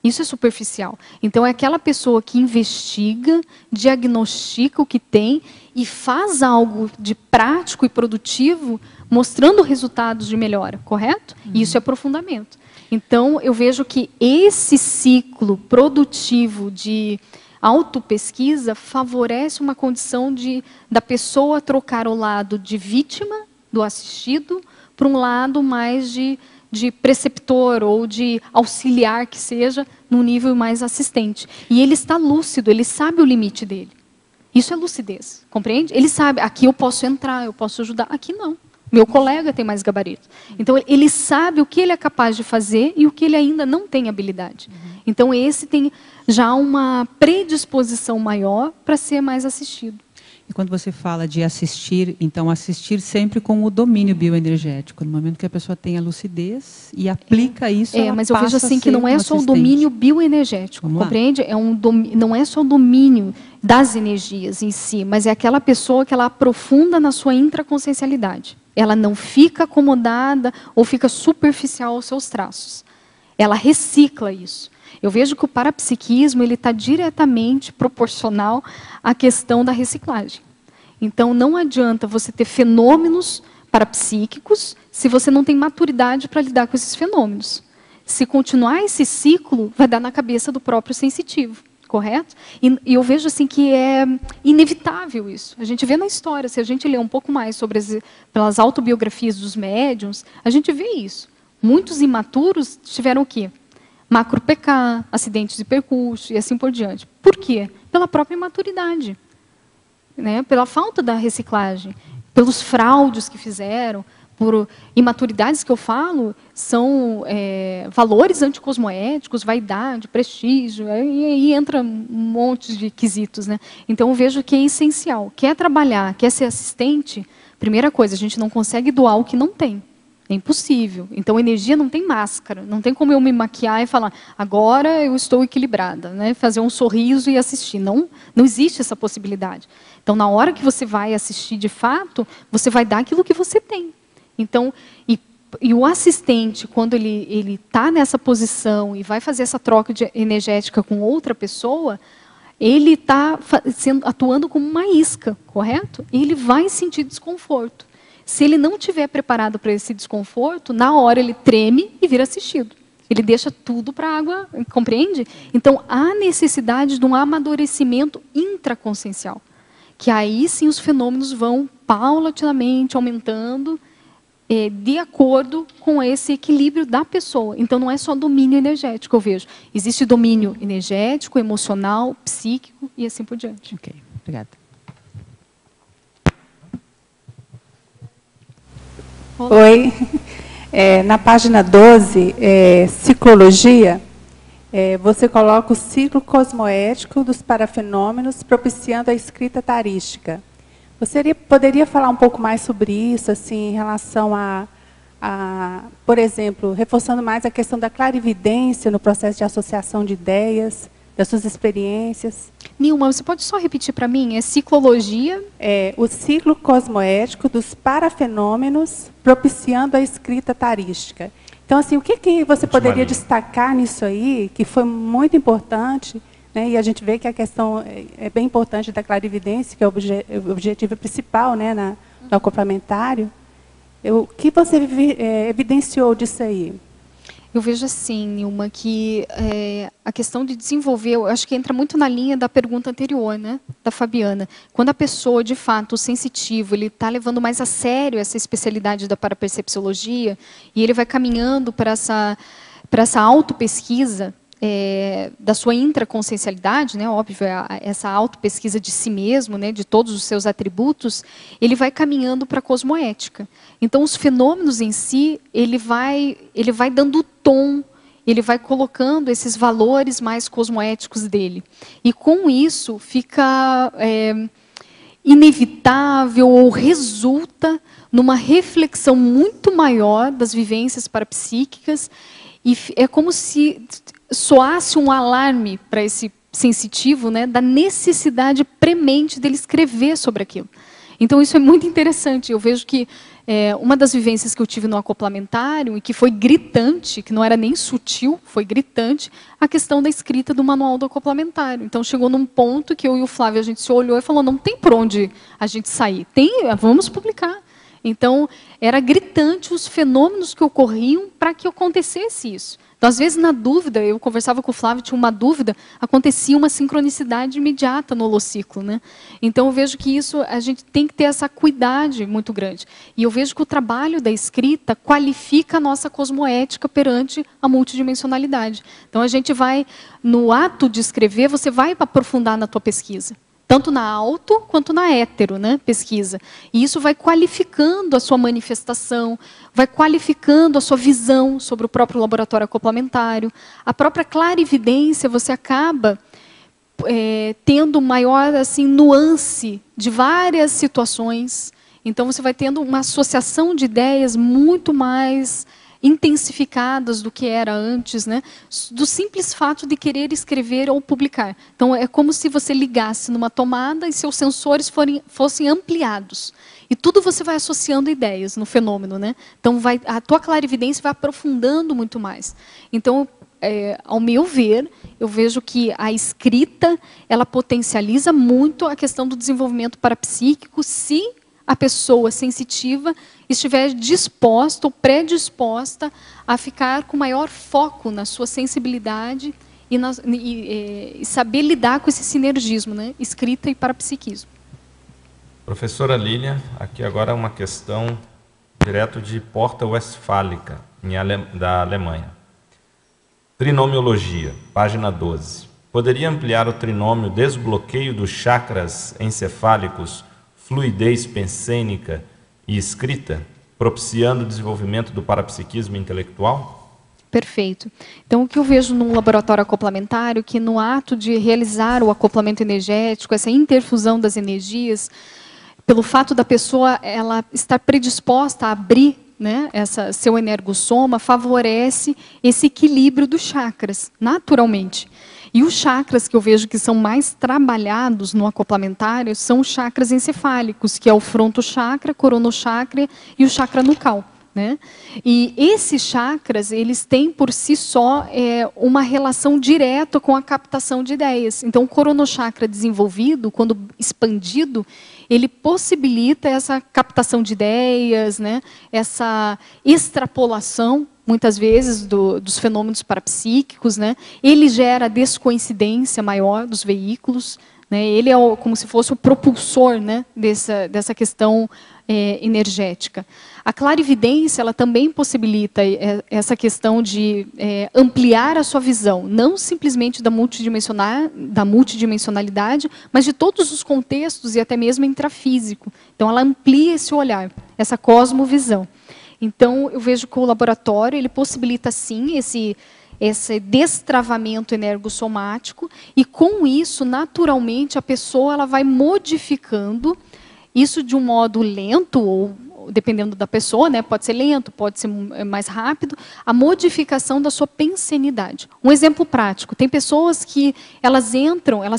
Speaker 1: Isso é superficial. Então, é aquela pessoa que investiga, diagnostica o que tem e faz algo de prático e produtivo, mostrando resultados de melhora, correto? Isso é aprofundamento. Então, eu vejo que esse ciclo produtivo de autopesquisa favorece uma condição da pessoa trocar o lado de vítima, do assistido, para um lado mais de preceptor ou de auxiliar, que seja, num nível mais assistente. E ele está lúcido, ele sabe o limite dele. Isso é lucidez, compreende? Ele sabe, aqui eu posso entrar, eu posso ajudar, aqui não. Meu colega tem mais gabarito. Então, ele sabe o que ele é capaz de fazer e o que ele ainda não tem habilidade. Então, esse tem já uma predisposição maior para ser mais assistido.
Speaker 4: E quando você fala de assistir, então assistir sempre com o domínio bioenergético, no momento que a pessoa tem a lucidez e aplica isso,
Speaker 1: mas eu vejo assim que não é só o domínio bioenergético, compreende? Não é só o domínio das energias em si, mas é aquela pessoa que ela aprofunda na sua intraconsciencialidade. Ela não fica acomodada ou fica superficial aos seus traços. Ela recicla isso. Eu vejo que o parapsiquismo ele está diretamente proporcional à questão da reciclagem. Então, não adianta você ter fenômenos parapsíquicos se você não tem maturidade para lidar com esses fenômenos. Se continuar esse ciclo, vai dar na cabeça do próprio sensitivo. Correto? E eu vejo assim que é inevitável isso. A gente vê na história, se a gente ler um pouco mais sobre pelas autobiografias dos médiuns, a gente vê isso. Muitos imaturos tiveram o quê? Macro-PK, acidentes de percurso e assim por diante. Por quê? Pela própria imaturidade, né? Pela falta da reciclagem, pelos fraudes que fizeram, por imaturidades que eu falo, são valores anticosmoéticos, vaidade, prestígio, e aí entra um monte de quesitos, né? Então eu vejo que é essencial. Quer trabalhar, quer ser assistente, primeira coisa, a gente não consegue doar o que não tem. É impossível. Então energia não tem máscara, não tem como eu me maquiar e falar, agora eu estou equilibrada, né? Fazer um sorriso e assistir. Não existe essa possibilidade. Então na hora que você vai assistir de fato, você vai dar aquilo que você tem. Então, e o assistente, quando ele está nessa posição e vai fazer essa troca energética com outra pessoa, ele está atuando como uma isca, correto? E ele vai sentir desconforto. Se ele não estiver preparado para esse desconforto, na hora ele treme e vira assistido. Ele deixa tudo para a água, compreende? Então, há necessidade de um amadurecimento intraconsciencial, que aí sim os fenômenos vão paulatinamente aumentando, de acordo com esse equilíbrio da pessoa. Então, não é só domínio energético, eu vejo. Existe domínio energético, emocional, psíquico e assim por diante.
Speaker 4: Ok, obrigada.
Speaker 5: Oi. Na página 12, Ciclologia, você coloca o ciclo cosmoético dos parafenômenos propiciando a escrita tarística. Você poderia falar um pouco mais sobre isso, assim, em relação por exemplo, reforçando mais a questão da clarividência no processo de associação de ideias, das suas experiências?
Speaker 1: Nilma, você pode só repetir para mim? É ciclologia?
Speaker 5: O ciclo cosmoético dos parafenômenos propiciando a escrita tarística. Então, assim, o que você poderia destacar nisso aí, que foi muito importante, né, e a gente vê que a questão é bem importante da clarividência, que é o objetivo principal, né, no acoplamentário. O que você evidenciou disso aí?
Speaker 1: Eu vejo assim, Nilma, que a questão de desenvolver, eu acho que entra muito na linha da pergunta anterior, né, da Fabiana. Quando a pessoa, de fato, o sensitivo, ele está levando mais a sério essa especialidade da parapercepciologia, e ele vai caminhando para essa autopesquisa, da sua intraconsciencialidade, né, óbvio, essa autopesquisa de si mesmo, né, de todos os seus atributos, ele vai caminhando para a cosmoética. Então, os fenômenos em si, ele vai dando o tom, ele vai colocando esses valores mais cosmoéticos dele. E, com isso, fica inevitável ou resulta numa reflexão muito maior das vivências parapsíquicas, e é como se soasse um alarme para esse sensitivo, né, da necessidade premente dele escrever sobre aquilo. Então, isso é muito interessante. Eu vejo que uma das vivências que eu tive no acoplamentário, e que foi gritante, que não era nem sutil, foi gritante, a questão da escrita do manual do acoplamentário. Então, chegou num ponto que eu e o Flávio, a gente se olhou e falou, não tem por onde a gente sair. Vamos publicar. Então, era gritante os fenômenos que ocorriam para que acontecesse isso. Então, às vezes, na dúvida, eu conversava com o Flávio, tinha uma dúvida, acontecia uma sincronicidade imediata no holociclo, né? Então, eu vejo que isso, a gente tem que ter essa cuidade muito grande. E eu vejo que o trabalho da escrita qualifica a nossa cosmoética perante a multidimensionalidade. Então, a gente vai, no ato de escrever, você vai aprofundar na tua pesquisa. Tanto na auto quanto na hétero, né, pesquisa. E isso vai qualificando a sua manifestação, vai qualificando a sua visão sobre o próprio laboratório acoplamentário. A própria clarividência, você acaba tendo maior assim, nuance de várias situações. Então, você vai tendo uma associação de ideias muito mais intensificadas do que era antes, né? Do simples fato de querer escrever ou publicar. Então, é como se você ligasse numa tomada e seus sensores fossem ampliados. E tudo você vai associando ideias no fenômeno, né? Então, a tua clarividência vai aprofundando muito mais. Então, ao meu ver, eu vejo que a escrita, ela potencializa muito a questão do desenvolvimento parapsíquico, se a pessoa sensitiva estiver disposta ou predisposta a ficar com maior foco na sua sensibilidade e saber lidar com esse sinergismo, né? Escrita e parapsiquismo.
Speaker 2: Professora Lilian, aqui agora uma questão direto de Porta Westfálica, da Alemanha. Trinomiologia, página 12. Poderia ampliar o trinômio desbloqueio dos chakras encefálicos, fluidez pensênica e escrita, propiciando o desenvolvimento do parapsiquismo intelectual?
Speaker 1: Perfeito. Então, o que eu vejo num laboratório acoplamentário, que no ato de realizar o acoplamento energético, essa interfusão das energias, pelo fato da pessoa ela estar predisposta a abrir, né, seu energossoma, favorece esse equilíbrio dos chakras, naturalmente. E os chakras que eu vejo que são mais trabalhados no acoplamentário são os chakras encefálicos, que é o frontochakra, coronochakra e o chakra nucal, né? E esses chakras, eles têm por si só uma relação direta com a captação de ideias. Então, o coronochakra desenvolvido, quando expandido, ele possibilita essa captação de ideias, né? Essa extrapolação, muitas vezes, dos fenômenos parapsíquicos, né? Ele gera a descoincidência maior dos veículos, né? Ele é como se fosse o propulsor, né, dessa questão energética. A clarividência, ela também possibilita essa questão de ampliar a sua visão, não simplesmente da multidimensionalidade, mas de todos os contextos e até mesmo intrafísico. Então, ela amplia esse olhar, essa cosmovisão. Então, eu vejo que o laboratório ele possibilita, sim, esse destravamento energossomático, e com isso, naturalmente, a pessoa ela vai modificando isso de um modo lento, ou dependendo da pessoa, né, pode ser lento, pode ser mais rápido, a modificação da sua pensenidade. Um exemplo prático, tem pessoas que elas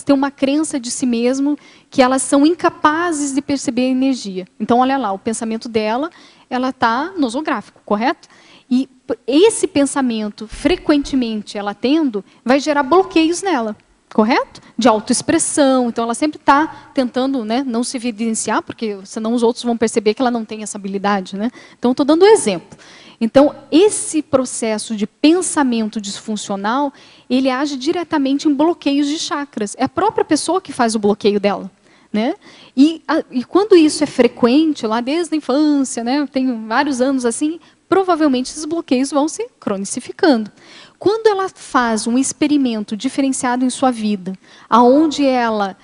Speaker 1: têm uma crença de si mesmo que elas são incapazes de perceber a energia. Então, olha lá, o pensamento dela, ela está nosográfico, correto? E esse pensamento, frequentemente ela tendo, vai gerar bloqueios nela, correto? De autoexpressão. Então, ela sempre está tentando, né, não se evidenciar, porque senão os outros vão perceber que ela não tem essa habilidade, né? Então, estou dando um exemplo. Então, esse processo de pensamento disfuncional, ele age diretamente em bloqueios de chakras. É a própria pessoa que faz o bloqueio dela, né? E quando isso é frequente, lá desde a infância, né, eu tenho vários anos assim, provavelmente esses bloqueios vão se cronicificando. Quando ela faz um experimento diferenciado em sua vida, aonde ela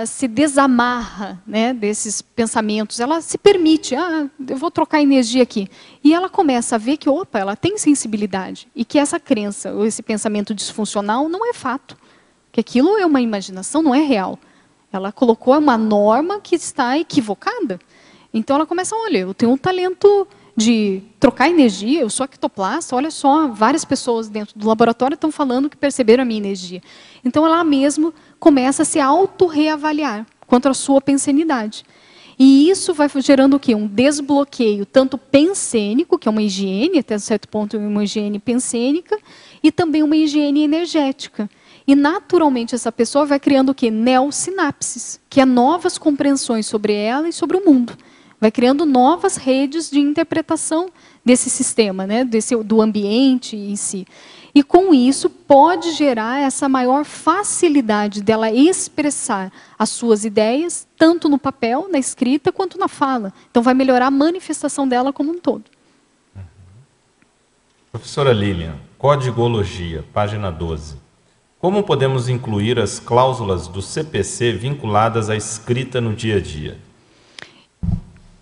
Speaker 1: se desamarra, né, desses pensamentos, ela se permite, eu vou trocar energia aqui. E ela começa a ver que, opa, ela tem sensibilidade. E que essa crença, ou esse pensamento disfuncional, não é fato. Que aquilo é uma imaginação, não é real. Ela colocou uma norma que está equivocada. Então, ela começa, olha, eu tenho um talento de trocar energia, eu sou ectoplasta, olha só, várias pessoas dentro do laboratório estão falando que perceberam a minha energia. Então, ela mesmo começa a se auto-reavaliar quanto à sua pensenidade. E isso vai gerando o quê? Um desbloqueio, tanto pensênico, que é uma higiene, até certo ponto uma higiene pensênica, e também uma higiene energética. E, naturalmente, essa pessoa vai criando o quê? Neossinapses, que é novas compreensões sobre ela e sobre o mundo. Vai criando novas redes de interpretação desse sistema, né, do ambiente em si. E, com isso, pode gerar essa maior facilidade dela expressar as suas ideias, tanto no papel, na escrita, quanto na fala. Então, vai melhorar a manifestação dela como um todo.
Speaker 2: Professora Lilian, Codigologia, página 12. Como podemos incluir as cláusulas do CPC vinculadas à escrita no dia a dia?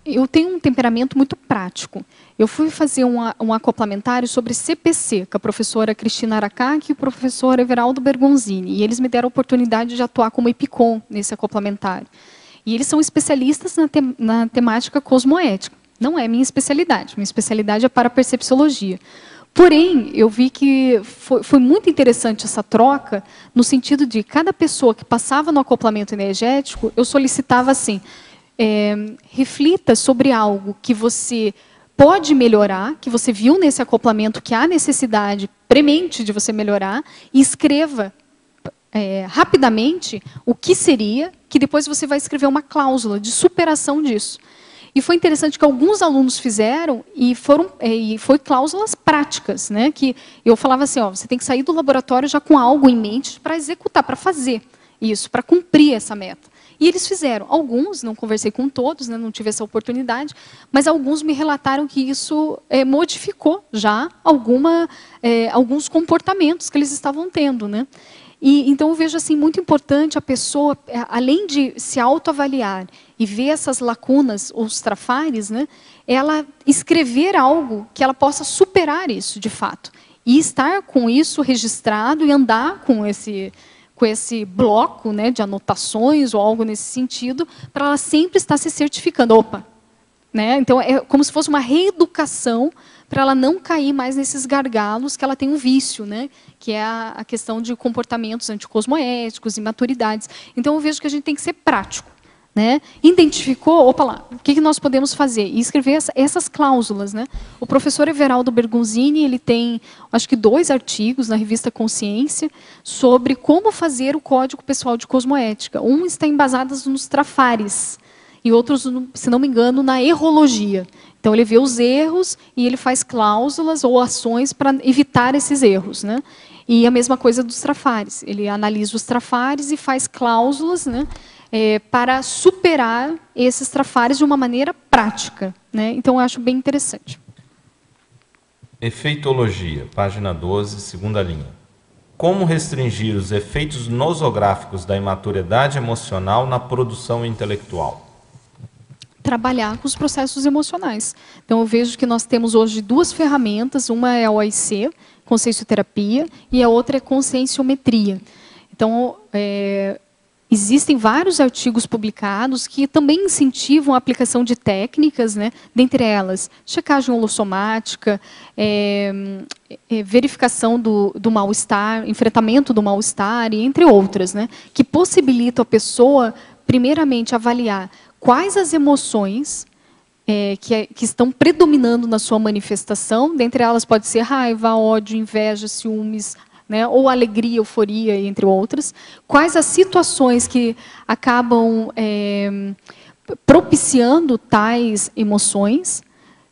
Speaker 1: Eu tenho um temperamento muito prático. Eu fui fazer um acoplamentário sobre CPC, com a professora Cristina Aracaki e o professor Everaldo Bergonzini. E eles me deram a oportunidade de atuar como EPICOM nesse acoplamentário. E eles são especialistas na temática cosmoética, Não é minha especialidade. Minha especialidade é parapercepciologia. Porém, eu vi que foi muito interessante essa troca, no sentido de cada pessoa que passava no acoplamento energético, eu solicitava assim, reflita sobre algo que você pode melhorar, que você viu nesse acoplamento que há necessidade premente de você melhorar, e escreva rapidamente o que seria, que depois você vai escrever uma cláusula de superação disso. E foi interessante que alguns alunos fizeram e foi cláusulas práticas, né? Que eu falava assim, ó, você tem que sair do laboratório já com algo em mente para executar, para fazer isso, para cumprir essa meta. E eles fizeram. Alguns, não conversei com todos, né, não tive essa oportunidade, mas alguns me relataram que isso modificou já alguns comportamentos que eles estavam tendo, né? E, então, eu vejo assim, muito importante a pessoa, além de se autoavaliar e ver essas lacunas, os trafares, né, ela escrever algo que ela possa superar isso, de fato. E estar com isso registrado e andar com esse bloco, né, de anotações ou algo nesse sentido, para ela sempre estar se certificando. Opa! Né? Então, é como se fosse uma reeducação para ela não cair mais nesses gargalos que ela tem um vício, né? Que é a questão de comportamentos anticosmoéticos, imaturidades. Então, eu vejo que a gente tem que ser prático. Né? Identificou, opa lá, o que nós podemos fazer? E escrever essas cláusulas. Né? O professor Everaldo Bergonzini, ele tem, acho que 2 artigos na revista Consciência sobre como fazer o Código Pessoal de Cosmoética. Um está embasado nos trafares, e outros, se não me engano, na errologia. Então, ele vê os erros e ele faz cláusulas ou ações para evitar esses erros. Né? E a mesma coisa dos trafares. Ele analisa os trafares e faz cláusulas, né, para superar esses trafares de uma maneira prática. Né? Então, eu acho bem interessante.
Speaker 2: Efeitologia, página 12, segunda linha. Como restringir os efeitos nosográficos da imaturidade emocional na produção intelectual?
Speaker 1: Trabalhar com os processos emocionais. Então, eu vejo que nós temos hoje 2 ferramentas, uma é a OIC, consciencioterapia, e a outra é conscienciometria. Então, existem vários artigos publicados que também incentivam a aplicação de técnicas, né, dentre elas, checagem holossomática, verificação do mal-estar, enfrentamento do mal-estar, e entre outras, né, que possibilitam a pessoa, primeiramente, avaliar quais as emoções que estão predominando na sua manifestação, dentre elas pode ser raiva, ódio, inveja, ciúmes, né, ou alegria, euforia, entre outras. Quais as situações que acabam propiciando tais emoções,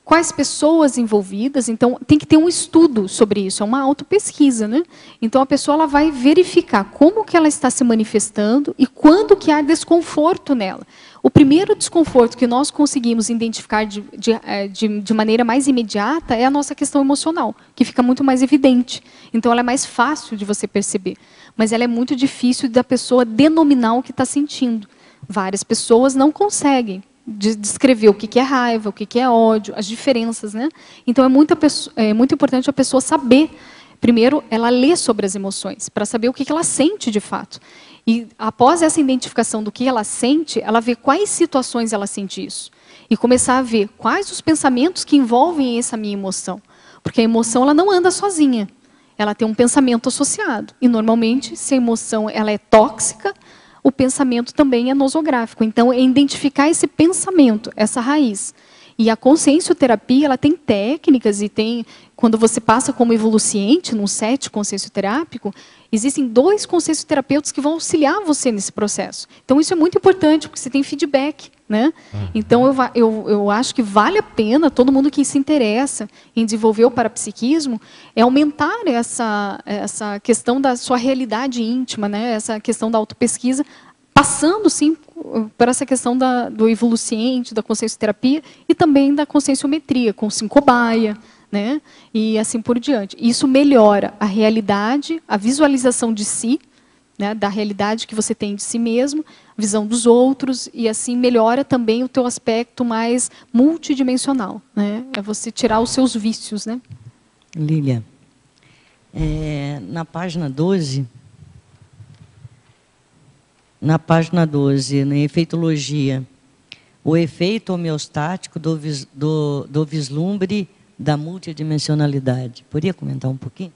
Speaker 1: quais pessoas envolvidas. Então, tem que ter um estudo sobre isso, é uma autopesquisa. Né? Então, a pessoa ela vai verificar como que ela está se manifestando e quando que há desconforto nela. O primeiro desconforto que nós conseguimos identificar de maneira mais imediata é a nossa questão emocional, que fica muito mais evidente. Então, ela é mais fácil de você perceber. Mas ela é muito difícil da pessoa denominar o que está sentindo. Várias pessoas não conseguem descrever o que é raiva, o que é ódio, as diferenças. Né? Então, é muito importante a pessoa saber. Primeiro, ela lê sobre as emoções, para saber o que ela sente de fato. E, após essa identificação do que ela sente, ela vê quais situações ela sente isso. E começar a ver quais os pensamentos que envolvem essa minha emoção. Porque a emoção ela não anda sozinha. Ela tem um pensamento associado. E, normalmente, se a emoção ela é tóxica, o pensamento também é nosográfico. Então, é identificar esse pensamento, essa raiz. E a consciencioterapia, ela tem técnicas e tem, quando você passa como evoluciente, num set consciencioterápico, existem 2 consciencioterapeutas que vão auxiliar você nesse processo. Então, isso é muito importante, porque você tem feedback. Né? Então, eu acho que vale a pena, todo mundo que se interessa em desenvolver o parapsiquismo, aumentar essa questão da sua realidade íntima, né? Essa questão da autopesquisa, passando, sim, por essa questão do evoluciente, da consciencioterapia e também da conscienciometria, com Sincobaia, né? E assim por diante. Isso melhora a realidade, a visualização de si, né? Da realidade que você tem de si mesmo, a visão dos outros, e assim melhora também o teu aspecto mais multidimensional. Né? É você tirar os seus vícios. Né?
Speaker 6: Lília, na página 12... Na página 12, na efeitologia, o efeito homeostático do vislumbre da multidimensionalidade. Poderia comentar um pouquinho?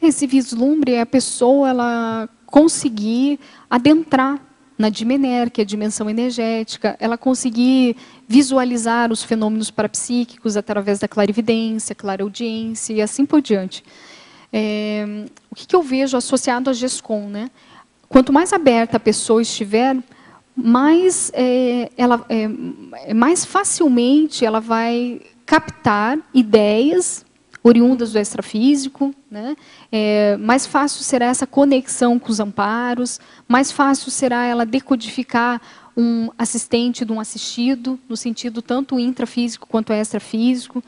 Speaker 1: Esse vislumbre é a pessoa ela conseguir adentrar na Dimener, que é a dimensão energética, ela conseguir visualizar os fenômenos parapsíquicos através da clarividência, clareaudiência e assim por diante. O que eu vejo associado à GESCOM, né? Quanto mais aberta a pessoa estiver, mais mais facilmente ela vai captar ideias oriundas do extrafísico, né? Mais fácil será essa conexão com os amparos, mais fácil será ela decodificar um assistente de um assistido, no sentido tanto intrafísico quanto extrafísico,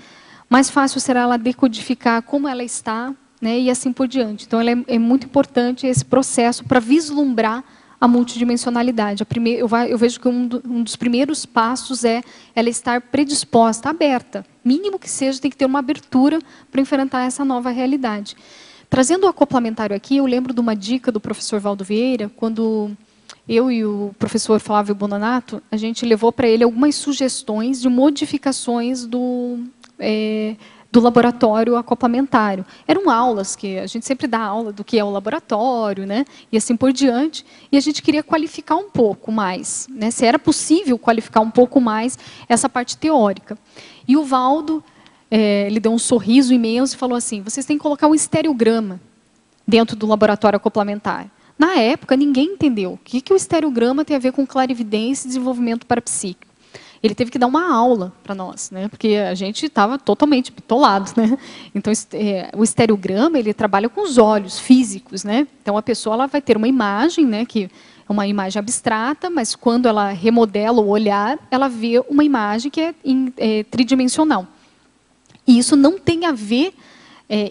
Speaker 1: mais fácil será ela decodificar como ela está, né? E assim por diante. Então, é muito importante esse processo para vislumbrar a multidimensionalidade. Eu vejo que um dos primeiros passos é ela estar predisposta, aberta. Mínimo que seja, tem que ter uma abertura para enfrentar essa nova realidade. Trazendo o acoplamentário aqui, eu lembro de uma dica do professor Valdo Vieira, quando eu e o professor Flávio Bononato, a gente levou para ele algumas sugestões de modificações do laboratório acoplamentário. Eram aulas, que a gente sempre dá aula do que é o laboratório, né? E assim por diante, e a gente queria qualificar um pouco mais, né? Se era possível qualificar um pouco mais essa parte teórica. E o Valdo, ele deu um sorriso imenso e falou assim, vocês têm que colocar um estereograma dentro do laboratório acoplamentário. Na época, ninguém entendeu o que o estereograma tem a ver com clarividência e desenvolvimento parapsíquico. Ele teve que dar uma aula para nós, né? Porque a gente estava totalmente bitolado, né? Então, o estereograma ele trabalha com os olhos físicos, né? Então, a pessoa ela vai ter uma imagem, né? Que é uma imagem abstrata, mas quando ela remodela o olhar, ela vê uma imagem que é tridimensional. E isso não tem a ver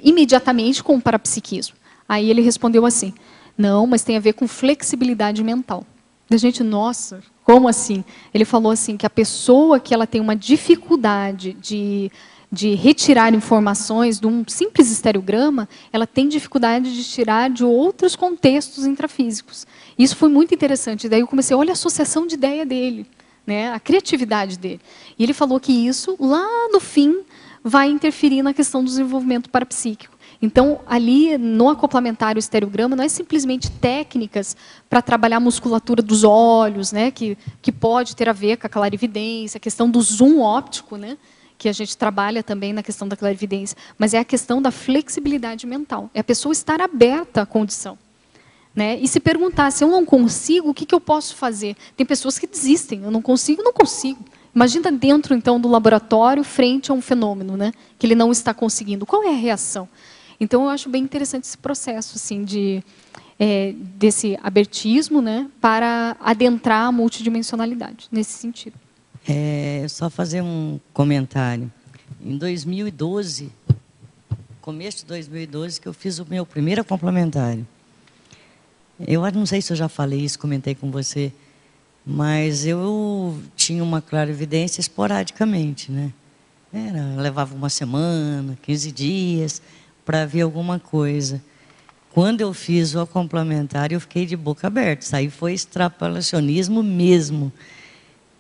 Speaker 1: imediatamente com o parapsiquismo. Aí ele respondeu assim, não, mas tem a ver com flexibilidade mental. A gente, nossa, como assim? Ele falou assim, que a pessoa que ela tem uma dificuldade de retirar informações de um simples estereograma, ela tem dificuldade de tirar de outros contextos intrafísicos. Isso foi muito interessante. Daí eu comecei, olha a associação de ideia dele, né? A criatividade dele. E ele falou que isso, lá no fim, vai interferir na questão do desenvolvimento parapsíquico. Então, ali no acoplamentário estereograma, não é simplesmente técnicas para trabalhar a musculatura dos olhos, né, que pode ter a ver com a clarividência, a questão do zoom óptico, né, que a gente trabalha também na questão da clarividência, mas é a questão da flexibilidade mental. É a pessoa estar aberta à condição. Né, e se perguntar, se eu não consigo, o que eu posso fazer? Tem pessoas que desistem, eu não consigo, não consigo. Imagina dentro, então, do laboratório, frente a um fenômeno, né, que ele não está conseguindo. Qual é a reação? Então, eu acho bem interessante esse processo assim, desse abertismo, né, para adentrar a multidimensionalidade, nesse sentido.
Speaker 6: Só fazer um comentário. Em 2012, começo de 2012, que eu fiz o meu primeiro complementário. Eu não sei se eu já falei isso, comentei com você, mas eu tinha uma clarividência esporadicamente, né? Levava uma semana, 15 dias... para ver alguma coisa. Quando eu fiz o complementar, eu fiquei de boca aberta. Isso aí foi extrapolacionismo mesmo.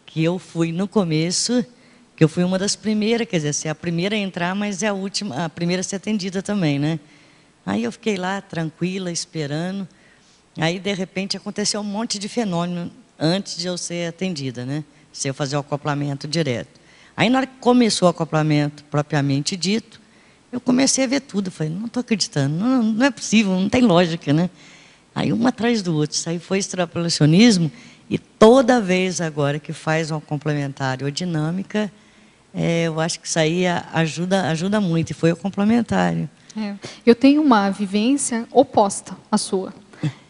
Speaker 6: Que eu fui no começo, que eu fui uma das primeiras, quer dizer, ser a primeira a entrar, mas é a primeira a ser atendida também, né? Aí eu fiquei lá, tranquila, esperando. Aí, de repente, aconteceu um monte de fenômeno antes de eu ser atendida, né? Se eu fazer o acoplamento direto. Aí, na hora que começou o acoplamento propriamente dito, eu comecei a ver tudo. Falei, não estou acreditando, não é possível, não tem lógica, né? Aí, um atrás do outro. Isso aí foi extrapolacionismo. E toda vez agora que faz um complementário ou dinâmica, eu acho que isso aí ajuda muito. E foi o complementário.
Speaker 1: Eu tenho uma vivência oposta à sua.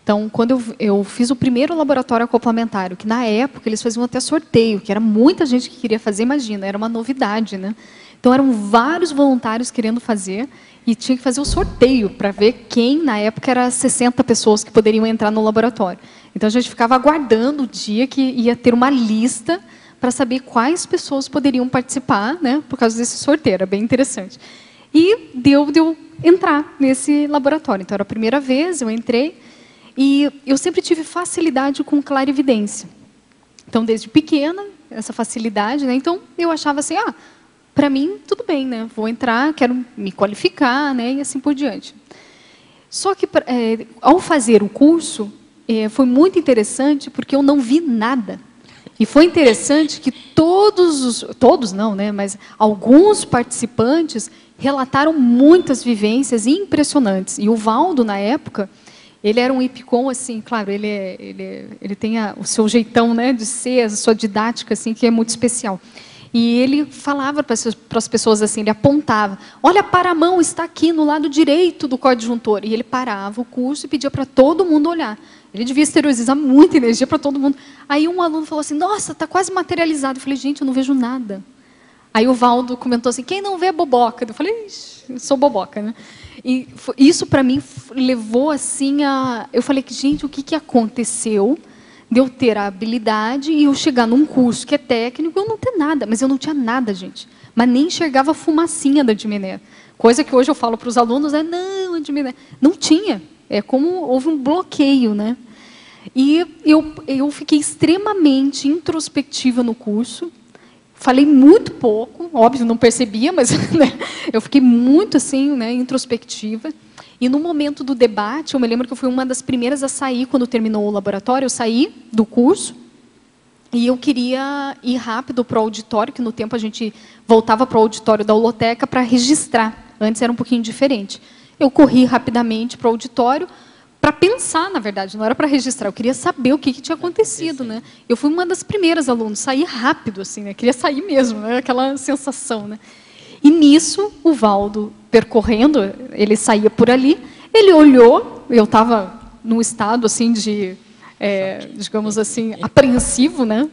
Speaker 1: Então, quando eu fiz o primeiro laboratório acoplamentário, que na época eles faziam até sorteio, que era muita gente que queria fazer, imagina, era uma novidade, né? Então, eram vários voluntários querendo fazer e tinha que fazer o sorteio para ver quem, na época, era 60 pessoas que poderiam entrar no laboratório. Então, a gente ficava aguardando o dia que ia ter uma lista para saber quais pessoas poderiam participar, né, por causa desse sorteio. Era bem interessante. E deu entrar nesse laboratório. Então, era a primeira vez, eu entrei e eu sempre tive facilidade com clarividência. Então, desde pequena, essa facilidade, né? Então, eu achava assim, para mim, tudo bem, né? Vou entrar, quero me qualificar, né? E assim por diante. Só que, ao fazer o curso, foi muito interessante, porque eu não vi nada. E foi interessante que todos não, né? Mas alguns participantes relataram muitas vivências impressionantes. E o Valdo, na época, ele era um hipicom, assim, claro, ele tem o seu jeitão, né, de ser, a sua didática, assim, que é muito especial. E ele falava para as pessoas assim, ele apontava, olha, para a mão, está aqui no lado direito do coadjuntor. E ele parava o curso e pedia para todo mundo olhar. Ele devia esterilizar muita energia para todo mundo. Aí um aluno falou assim, nossa, está quase materializado. Eu falei, gente, eu não vejo nada. Aí o Valdo comentou assim, quem não vê é boboca. Eu falei, ixi, eu sou boboca, né? E isso, para mim, levou assim a... Eu falei, gente, o que aconteceu de eu ter a habilidade e eu chegar num curso que é técnico, eu não ter nada. Mas eu não tinha nada, gente. Mas nem enxergava a fumacinha da Dimené. Coisa que hoje eu falo para os alunos, não, a Dimené. Não tinha. É como houve um bloqueio, né? E eu fiquei extremamente introspectiva no curso. Falei muito pouco, óbvio, não percebia, mas né, eu fiquei muito assim, né, introspectiva. E no momento do debate, eu me lembro que eu fui uma das primeiras a sair quando terminou o laboratório. Eu saí do curso e eu queria ir rápido para o auditório, que no tempo a gente voltava para o auditório da holoteca para registrar. Antes era um pouquinho diferente. Eu corri rapidamente para o auditório para pensar, na verdade, não era para registrar. Eu queria saber o que tinha acontecido, né? Eu fui uma das primeiras alunos, saí rápido, assim, né? Queria sair mesmo, né? Aquela sensação, né? E nisso, o Valdo, percorrendo, ele saía por ali, ele olhou, eu estava num estado assim de, digamos assim, apreensivo, né?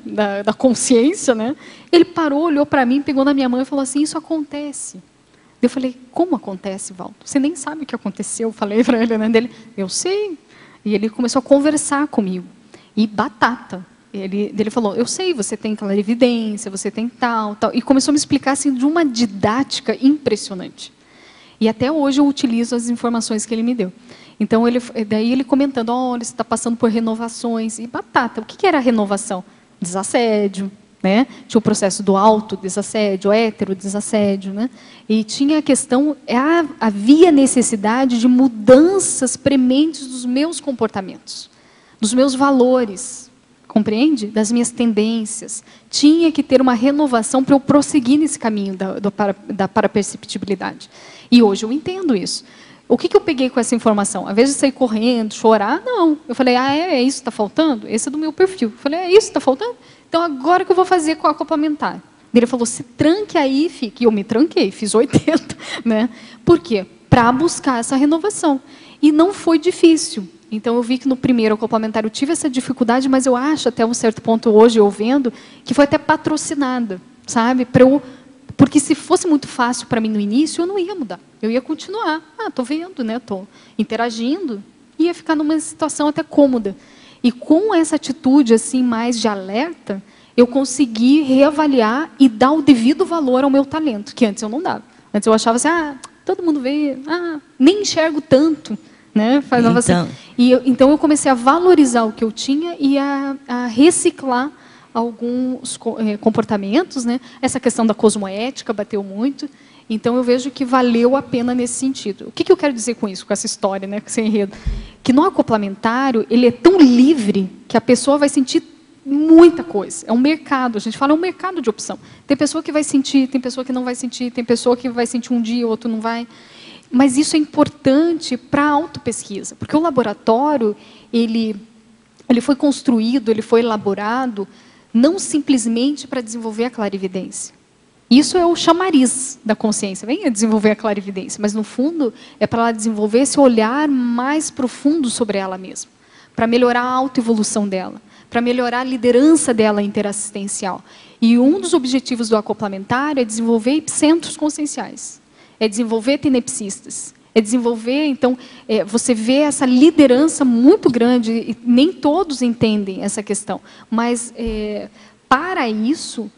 Speaker 1: Da consciência, né? Ele parou, olhou para mim, pegou na minha mão e falou assim, isso acontece. Eu falei, como acontece, Valdo? Você nem sabe o que aconteceu. Eu falei para ele, né? Dele, eu sei. E ele começou a conversar comigo. E batata. Ele falou, eu sei, você tem clarividência, você tem tal. E começou a me explicar assim, de uma didática impressionante. E até hoje eu utilizo as informações que ele me deu. Então, daí ele comentando, olha, você está passando por renovações. E batata, o que era renovação? Desassédio. Né? Tinha o processo do autodesassédio, heterodesassédio, né? E tinha a questão, havia necessidade de mudanças prementes dos meus comportamentos, dos meus valores, compreende? Das minhas tendências. Tinha que ter uma renovação para eu prosseguir nesse caminho da paraperceptibilidade. E hoje eu entendo isso. O que eu peguei com essa informação? Ao invés de sair correndo, chorar, não. Eu falei, é isso que está faltando? Esse é do meu perfil. Eu falei, é isso que está faltando? Então, agora o que eu vou fazer com a complementar? Ele falou, se tranque aí, fique. E eu me tranquei, fiz 80. Né? Por quê? Para buscar essa renovação. E não foi difícil. Então, eu vi que no primeiro complementar eu tive essa dificuldade, mas eu acho, até um certo ponto hoje, eu vendo, que foi até patrocinada, sabe? Porque se fosse muito fácil para mim no início, eu não ia mudar. Eu ia continuar. Estou vendo, né? Estou interagindo. Ia ficar numa situação até cômoda. E com essa atitude assim mais de alerta, eu consegui reavaliar e dar o devido valor ao meu talento, que antes eu não dava. Antes eu achava assim, todo mundo vê, nem enxergo tanto. Né? Então, assim. Então eu comecei a valorizar o que eu tinha e a reciclar alguns comportamentos. Né? Essa questão da cosmoética bateu muito. Então, eu vejo que valeu a pena nesse sentido. O que eu quero dizer com isso, com essa história, né, com esse enredo? Que no acoplamentário, ele é tão livre que a pessoa vai sentir muita coisa. É um mercado, a gente fala, é um mercado de opção. Tem pessoa que vai sentir, tem pessoa que não vai sentir, tem pessoa que vai sentir um dia, outro não vai. Mas isso é importante para a autopesquisa, porque o laboratório, ele foi construído, ele foi elaborado, não simplesmente para desenvolver a clarividência. Isso é o chamariz da consciência, venha desenvolver a clarividência, mas no fundo é para ela desenvolver esse olhar mais profundo sobre ela mesma, para melhorar a autoevolução dela, para melhorar a liderança dela interassistencial. E um dos objetivos do acoplamentário é desenvolver epicentros conscienciais, é desenvolver tenepsistas, é desenvolver, então, você vê essa liderança muito grande, e nem todos entendem essa questão, mas para isso,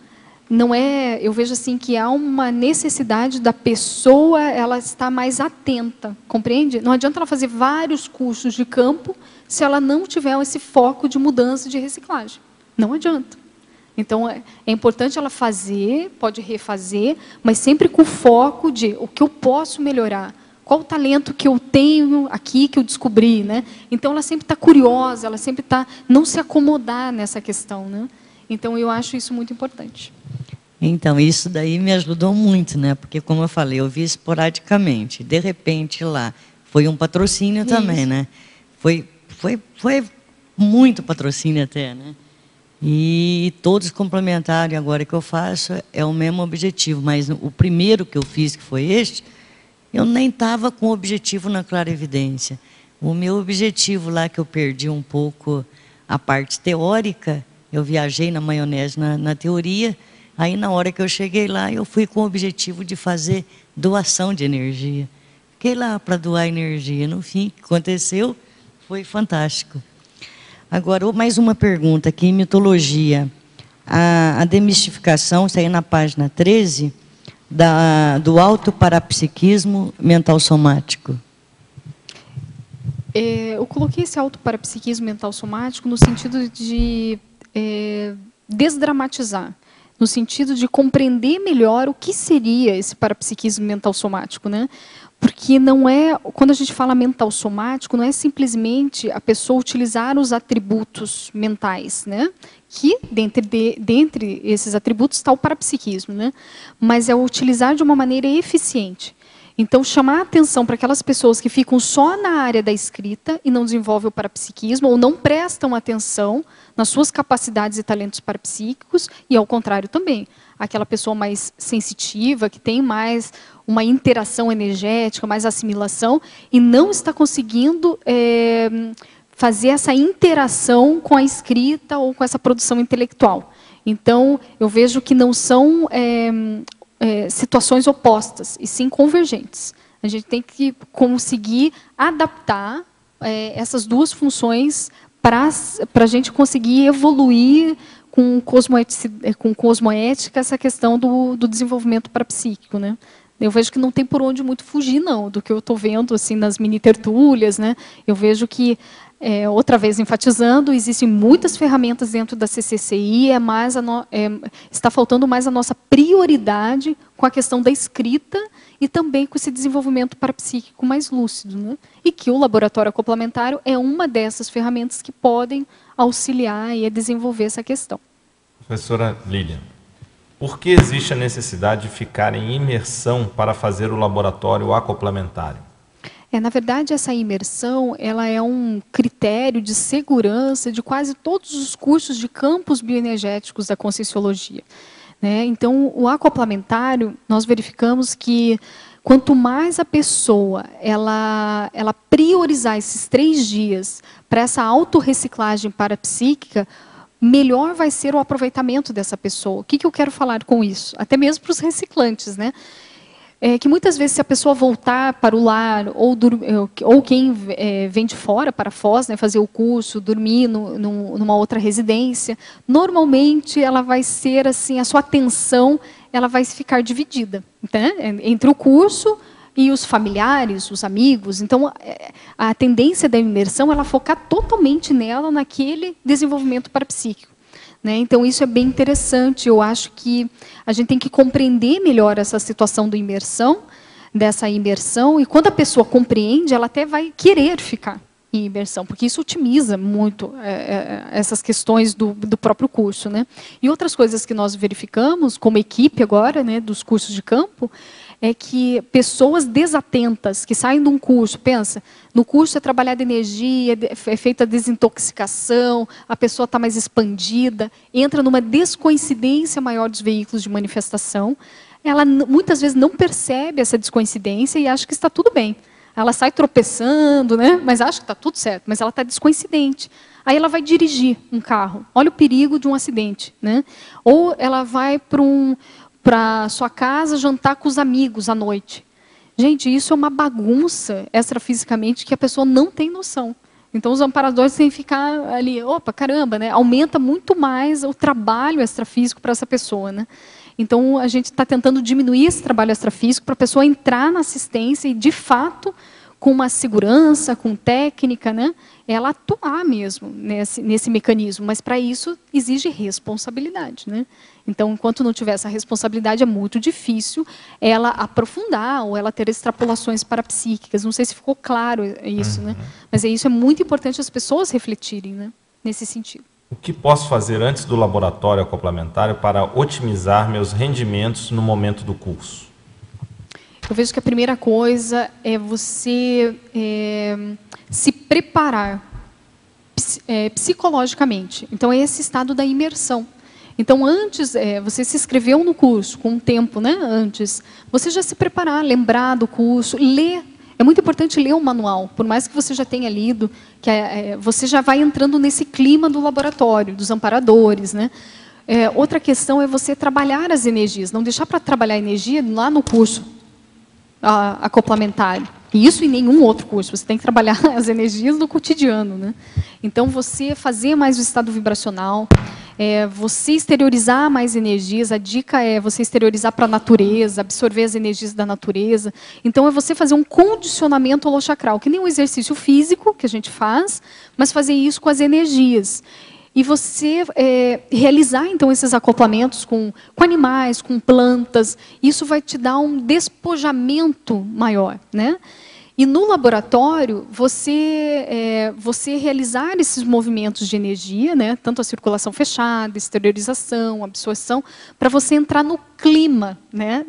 Speaker 1: não é, eu vejo assim que há uma necessidade da pessoa, ela estar mais atenta, compreende? Não adianta ela fazer vários cursos de campo se ela não tiver esse foco de mudança e de reciclagem. Não adianta. Então, é importante ela fazer, pode refazer, mas sempre com foco de o que eu posso melhorar. Qual o talento que eu tenho aqui, que eu descobri, né? Então, ela sempre está curiosa, ela sempre está... Não se acomodar nessa questão, né? Então, eu acho isso muito importante.
Speaker 6: Então, isso daí me ajudou muito, né? Porque, como eu falei, eu vi esporadicamente. De repente, lá, foi um patrocínio também, né? Foi muito patrocínio até, né? E todos complementaram, e agora que eu faço é o mesmo objetivo. Mas o primeiro que eu fiz, que foi este, eu nem estava com o objetivo na clarividência. O meu objetivo lá, que eu perdi um pouco a parte teórica, eu viajei na maionese na teoria, aí na hora que eu cheguei lá, eu fui com o objetivo de fazer doação de energia. Fiquei lá para doar energia. No fim, o que aconteceu foi fantástico. Agora, mais uma pergunta aqui, em mitologia. A demistificação, isso aí na página 13, do autoparapsiquismo mental somático.
Speaker 1: Eu coloquei esse autoparapsiquismo mental somático no sentido de desdramatizar, no sentido de compreender melhor o que seria esse parapsiquismo mental somático, né? Porque não é, quando a gente fala mental somático, não é simplesmente a pessoa utilizar os atributos mentais, né? Que dentre esses atributos está o parapsiquismo, né? Mas é utilizar de uma maneira eficiente. Então, chamar a atenção para aquelas pessoas que ficam só na área da escrita e não desenvolvem o parapsiquismo, ou não prestam atenção nas suas capacidades e talentos parapsíquicos, e ao contrário também. Aquela pessoa mais sensitiva, que tem mais uma interação energética, mais assimilação, e não está conseguindo fazer essa interação com a escrita ou com essa produção intelectual. Então, eu vejo que não são situações opostas, e sim convergentes. A gente tem que conseguir adaptar essas duas funções para a gente conseguir evoluir com cosmoética essa questão do desenvolvimento parapsíquico, né? Eu vejo que não tem por onde muito fugir, não, do que eu estou vendo assim, nas mini-tertúlias, né? Eu vejo que, outra vez enfatizando, existem muitas ferramentas dentro da CCCI, está faltando mais a nossa prioridade com a questão da escrita e também com esse desenvolvimento parapsíquico mais lúcido, né? E que o laboratório acoplamentário é uma dessas ferramentas que podem auxiliar e desenvolver essa questão.
Speaker 2: Professora Lilian, por que existe a necessidade de ficar em imersão para fazer o laboratório acoplamentário?
Speaker 1: Na verdade, essa imersão ela é um critério de segurança de quase todos os cursos de campos bioenergéticos da Conscienciologia, né? Então, o acoplamentário, nós verificamos que quanto mais a pessoa ela priorizar esses 3 dias para essa autorreciclagem parapsíquica, melhor vai ser o aproveitamento dessa pessoa. O que eu quero falar com isso? Até mesmo para os reciclantes, né? Que muitas vezes, se a pessoa voltar para o lar, ou quem vem de fora para Foz, né, fazer o curso, dormir numa outra residência, normalmente ela vai ser assim, a sua atenção ela vai ficar dividida, né, entre o curso e os familiares, os amigos. Então, a tendência da imersão é ela focar totalmente nela, naquele desenvolvimento parapsíquico, né? Então, isso é bem interessante. Eu acho que a gente tem que compreender melhor essa situação dessa imersão, e quando a pessoa compreende, ela até vai querer ficar em imersão, porque isso otimiza muito essas questões do próprio curso, né? E outras coisas que nós verificamos, como equipe agora, né, dos cursos de campo, é que pessoas desatentas que saem de um curso, pensa, no curso é trabalhada energia, é feita a desintoxicação, a pessoa está mais expandida, entra numa descoincidência maior dos veículos de manifestação, ela muitas vezes não percebe essa descoincidência e acha que está tudo bem. Ela sai tropeçando, né? Mas acha que está tudo certo, mas ela está descoincidente. Aí ela vai dirigir um carro, olha o perigo de um acidente, né? Ou ela vai para sua casa jantar com os amigos à noite. Gente, isso é uma bagunça extrafisicamente que a pessoa não tem noção. Então, os amparadores têm que ficar ali, opa, caramba, né? Aumenta muito mais o trabalho extrafísico para essa pessoa, né? Então, a gente está tentando diminuir esse trabalho extrafísico para a pessoa entrar na assistência e, de fato, com uma segurança, com técnica, né? Ela atuar mesmo nesse mecanismo, mas para isso exige responsabilidade, né? Então, enquanto não tiver essa responsabilidade, é muito difícil ela aprofundar ou ela ter extrapolações parapsíquicas. Não sei se ficou claro isso, né? Mas isso é muito importante as pessoas refletirem, né? Nesse sentido.
Speaker 2: O que posso fazer antes do laboratório acoplamentário para otimizar meus rendimentos no momento do curso?
Speaker 1: Eu vejo que a primeira coisa é você se preparar psicologicamente. Então, é esse estado da imersão. Então, antes, você se inscreveu no curso, com um tempo, né, antes, você já se preparar, lembrar do curso, ler. É muito importante ler o manual, por mais que você já tenha lido, que você já vai entrando nesse clima do laboratório, dos amparadores, né? Outra questão é você trabalhar as energias, não deixar para trabalhar a energia lá no curso acoplamentário. E isso em nenhum outro curso, você tem que trabalhar as energias do cotidiano, né? Então, você fazer mais o estado vibracional, você exteriorizar mais energias, a dica é você exteriorizar para a natureza, absorver as energias da natureza. Então, é você fazer um condicionamento holochacral, que nem um exercício físico que a gente faz, mas fazer isso com as energias. E você realizar, então, esses acoplamentos com animais, com plantas, isso vai te dar um despojamento maior, né? E no laboratório, você realizar esses movimentos de energia, né, tanto a circulação fechada, exteriorização, absorção, para você entrar no clima, né,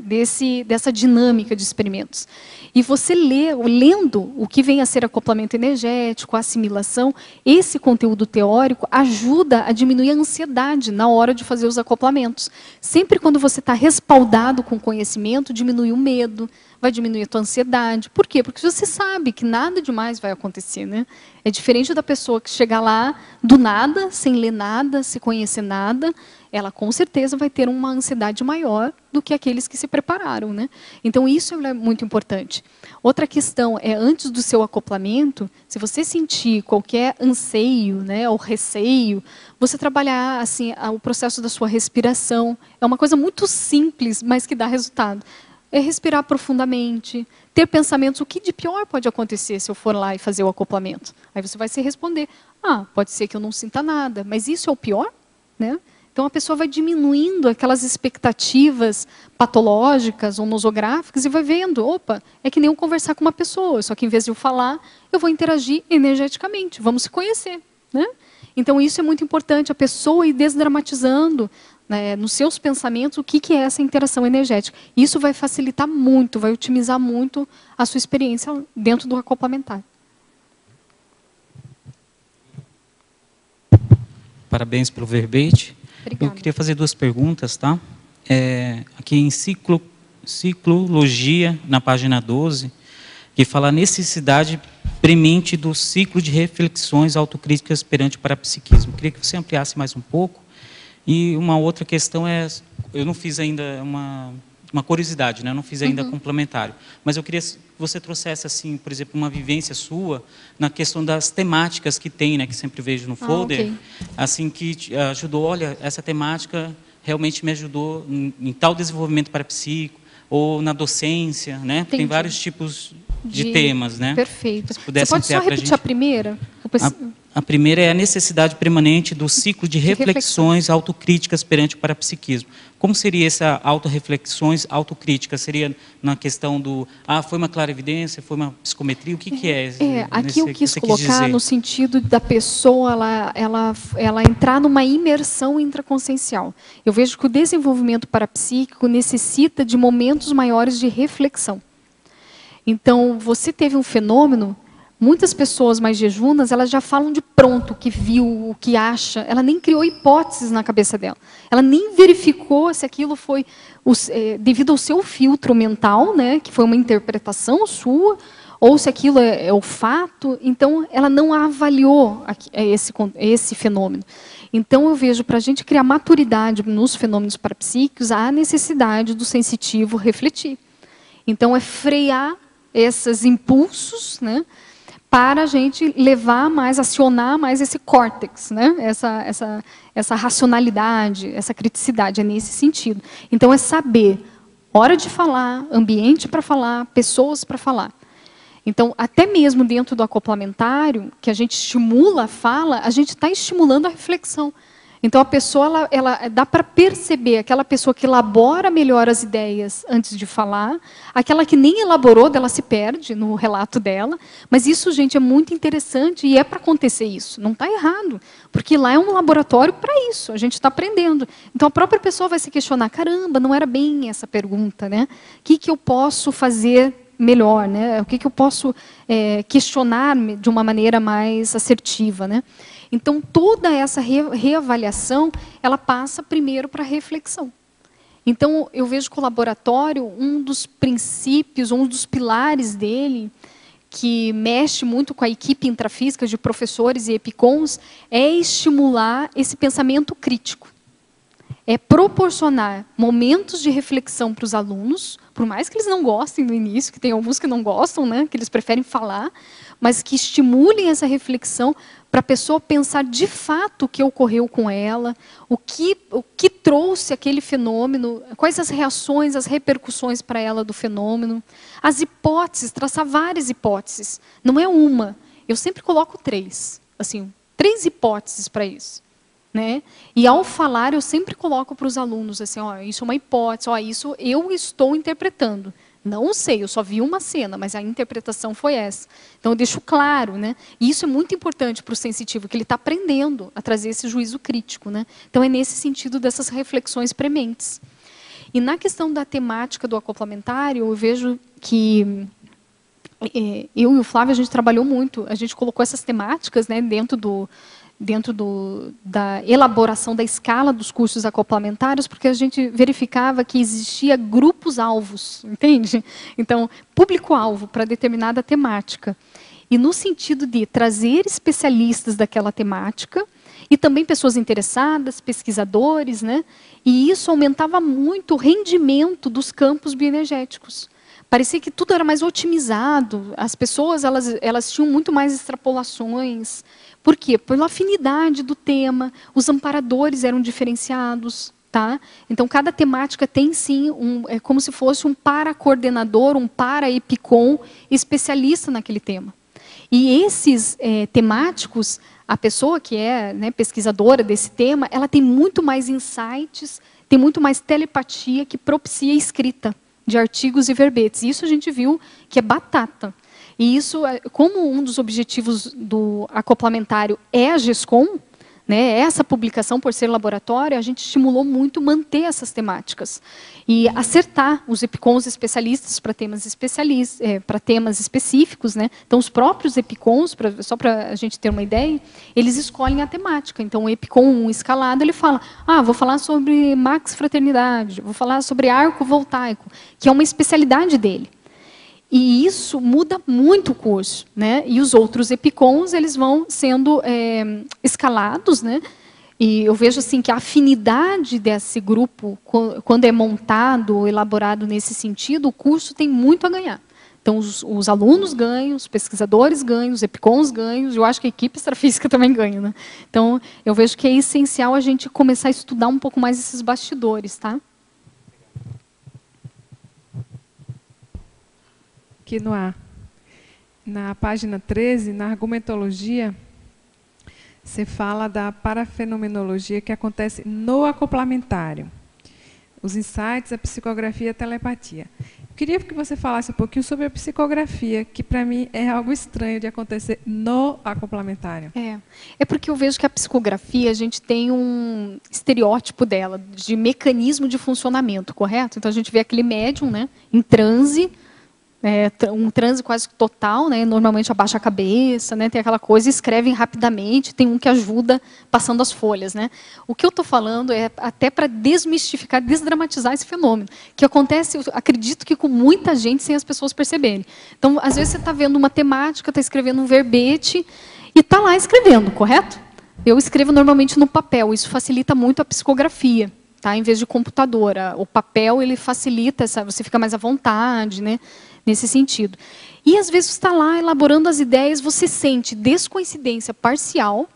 Speaker 1: dessa dinâmica de experimentos. E você lendo o que vem a ser acoplamento energético, assimilação, esse conteúdo teórico ajuda a diminuir a ansiedade na hora de fazer os acoplamentos. Sempre quando você está respaldado com conhecimento, diminui o medo, vai diminuir a tua ansiedade. Por quê? Porque você sabe que nada demais vai acontecer, né? É diferente da pessoa que chega lá do nada, sem ler nada, sem conhecer nada, ela com certeza vai ter uma ansiedade maior do que aqueles que se prepararam, né? Então, isso é muito importante. Outra questão é, antes do seu acoplamento, se você sentir qualquer anseio, né, ou receio, você trabalhar assim, o processo da sua respiração. É uma coisa muito simples, mas que dá resultado. É respirar profundamente, ter pensamentos, o que de pior pode acontecer se eu for lá e fazer o acoplamento? Aí você vai se responder, pode ser que eu não sinta nada, mas isso é o pior? Né? Então a pessoa vai diminuindo aquelas expectativas patológicas ou nosográficas e vai vendo, opa, é que nem eu conversar com uma pessoa, só que em vez de eu falar, eu vou interagir energeticamente, vamos se conhecer. Né? Então isso é muito importante, a pessoa ir desdramatizando, né, nos seus pensamentos, o que é essa interação energética. Isso vai facilitar muito, vai otimizar muito a sua experiência dentro do acoplamentar.
Speaker 7: Parabéns pelo verbete.
Speaker 1: Obrigada.
Speaker 7: Eu queria fazer 2 perguntas, tá? Aqui em Ciclologia, na página 12, que fala a necessidade premente do ciclo de reflexões autocríticas perante o parapsiquismo. Queria que você ampliasse mais um pouco. E uma outra questão eu não fiz ainda uma curiosidade, né? Eu não fiz ainda complementário, mas eu queria que você trouxesse, assim, por exemplo, uma vivência sua na questão das temáticas que tem, né? Que sempre vejo no folder,
Speaker 1: okay.
Speaker 7: Assim, que te ajudou, olha, essa temática realmente me ajudou em tal desenvolvimento parapsíquico, ou na docência, né? Tem vários tipos de temas, né?
Speaker 1: Perfeito.
Speaker 7: Se pudesse
Speaker 1: você pode só repetir a primeira?
Speaker 7: A primeira é a necessidade permanente do ciclo de reflexões autocríticas perante o parapsiquismo. Como seria essa autorreflexões autocríticas? Seria na questão do, foi uma clarividência, foi uma psicometria? O que é?
Speaker 1: Aqui eu quis colocar no sentido da pessoa ela entrar numa imersão intraconsciencial. Eu vejo que o desenvolvimento parapsíquico necessita de momentos maiores de reflexão. Então, você teve um fenômeno. Muitas pessoas mais jejunas, elas já falam de pronto, o que viu, o que acha. Ela nem criou hipóteses na cabeça dela. Ela nem verificou se aquilo foi devido ao seu filtro mental, né, que foi uma interpretação sua, ou se aquilo é o fato. Então, ela não avaliou esse fenômeno. Então, eu vejo, para a gente criar maturidade nos fenômenos parapsíquicos, há a necessidade do sensitivo refletir. Então, é frear esses impulsos, né, para a gente levar mais, acionar mais esse córtex, né? essa racionalidade, essa criticidade, é nesse sentido. Então, é saber hora de falar, ambiente para falar, pessoas para falar. Então, até mesmo dentro do acoplamentário, que a gente estimula a fala, a gente está estimulando a reflexão. Então, a pessoa, ela dá para perceber aquela pessoa que elabora melhor as ideias antes de falar, aquela que nem elaborou, dela se perde no relato dela. Mas isso, gente, é muito interessante e é para acontecer isso. Não está errado, porque lá é um laboratório para isso, a gente está aprendendo. Então, a própria pessoa vai se questionar, caramba, não era bem essa pergunta, né? O que eu posso fazer melhor, né? O que eu posso questionar de uma maneira mais assertiva, né? Então, toda essa reavaliação, ela passa primeiro para a reflexão. Então, eu vejo que o laboratório, um dos princípios, um dos pilares dele, que mexe muito com a equipe intrafísica de professores e EPICONs, é estimular esse pensamento crítico. É proporcionar momentos de reflexão para os alunos, por mais que eles não gostem no início, que tem alguns que não gostam, né, que eles preferem falar, mas que estimulem essa reflexão para a pessoa pensar de fato o que ocorreu com ela, o que trouxe aquele fenômeno, quais as reações, as repercussões para ela do fenômeno, as hipóteses, traçar várias hipóteses, não é uma, eu sempre coloco 3, assim, 3 hipóteses para isso. Né? E ao falar, eu sempre coloco para os alunos assim, ó, isso é uma hipótese, ó, isso eu estou interpretando. Não sei, eu só vi uma cena, mas a interpretação foi essa. Então, eu deixo claro, né? E isso é muito importante para o sensitivo, que ele está aprendendo a trazer esse juízo crítico. Né? Então, é nesse sentido dessas reflexões prementes. E na questão da temática do acoplamentário, eu vejo que eu e o Flávio, a gente trabalhou muito, a gente colocou essas temáticas, né, dentro da elaboração da escala dos cursos acoplamentários, porque a gente verificava que existia grupos-alvos, entende? Então, público-alvo para determinada temática. E no sentido de trazer especialistas daquela temática, e também pessoas interessadas, pesquisadores, né? E isso aumentava muito o rendimento dos campos bioenergéticos. Parecia que tudo era mais otimizado, as pessoas elas tinham muito mais extrapolações. Por quê? Pela afinidade do tema, os amparadores eram diferenciados. Tá? Então, cada temática tem, sim, é como se fosse um para-coordenador, um para-EPICON especialista naquele tema. E esses temáticos, a pessoa que é, né, pesquisadora desse tema, ela tem muito mais insights, tem muito mais telepatia que propicia a escrita de artigos e verbetes. Isso a gente viu que é batata. E isso, como um dos objetivos do acoplamentário é a GESCOM, né, essa publicação, por ser laboratório, a gente estimulou muito manter essas temáticas. E acertar os EPICONs especialistas para temas, temas específicos. Né? Então, os próprios EPICONs, só para a gente ter uma ideia, eles escolhem a temática. Então, o EPICON 1 escalado, ele fala, vou falar sobre max fraternidade, vou falar sobre arco voltaico, que é uma especialidade dele. E isso muda muito o curso, né? E os outros EPICONs, eles vão sendo escalados, né? E eu vejo assim que a afinidade desse grupo, quando é montado, elaborado nesse sentido, o curso tem muito a ganhar. Então, os alunos ganham, os pesquisadores ganham, os EPICONs ganham, eu acho que a equipe extrafísica também ganha. Né? Então, eu vejo que é essencial a gente começar a estudar um pouco mais esses bastidores, tá?
Speaker 8: Aqui na página 13, na argumentologia, você fala da parafenomenologia que acontece no acoplamentário. Os insights, a psicografia e a telepatia. Eu queria que você falasse um pouquinho sobre a psicografia, que para mim é algo estranho de acontecer no acoplamentário.
Speaker 1: É porque eu vejo que a psicografia, a gente tem um estereótipo dela, de mecanismo de funcionamento, correto? Então, a gente vê aquele médium, né, em transe, um transe quase total, né? Normalmente abaixa a cabeça, né? Tem aquela coisa, escrevem rapidamente, tem um que ajuda passando as folhas. Né? O que eu estou falando é até para desmistificar, desdramatizar esse fenômeno, que acontece, eu acredito que com muita gente, sem as pessoas perceberem. Então, às vezes você está vendo uma temática, está escrevendo um verbete, e está lá escrevendo, correto? Eu escrevo normalmente no papel, isso facilita muito a psicografia. Tá? Em vez de computadora, o papel ele facilita, você fica mais à vontade, né? Nesse sentido. E às vezes você está lá elaborando as ideias, você sente descoincidência parcial,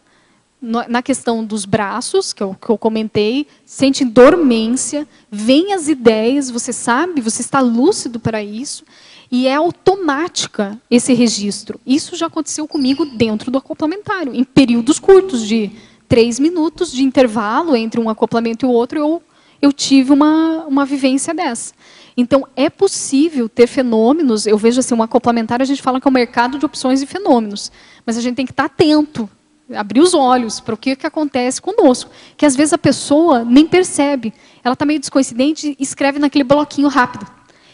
Speaker 1: na questão dos braços, que eu comentei, sente dormência, vem as ideias, você sabe, você está lúcido para isso, e é automática esse registro. Isso já aconteceu comigo dentro do acoplamentário, em períodos curtos de 3 minutos de intervalo entre um acoplamento e o outro, eu tive uma vivência dessa. Então, é possível ter fenômenos, eu vejo assim, um acoplamentário, a gente fala que é um mercado de opções e fenômenos, mas a gente tem que estar atento, abrir os olhos para o que acontece conosco, que às vezes a pessoa nem percebe, ela está meio descoincidente e escreve naquele bloquinho rápido.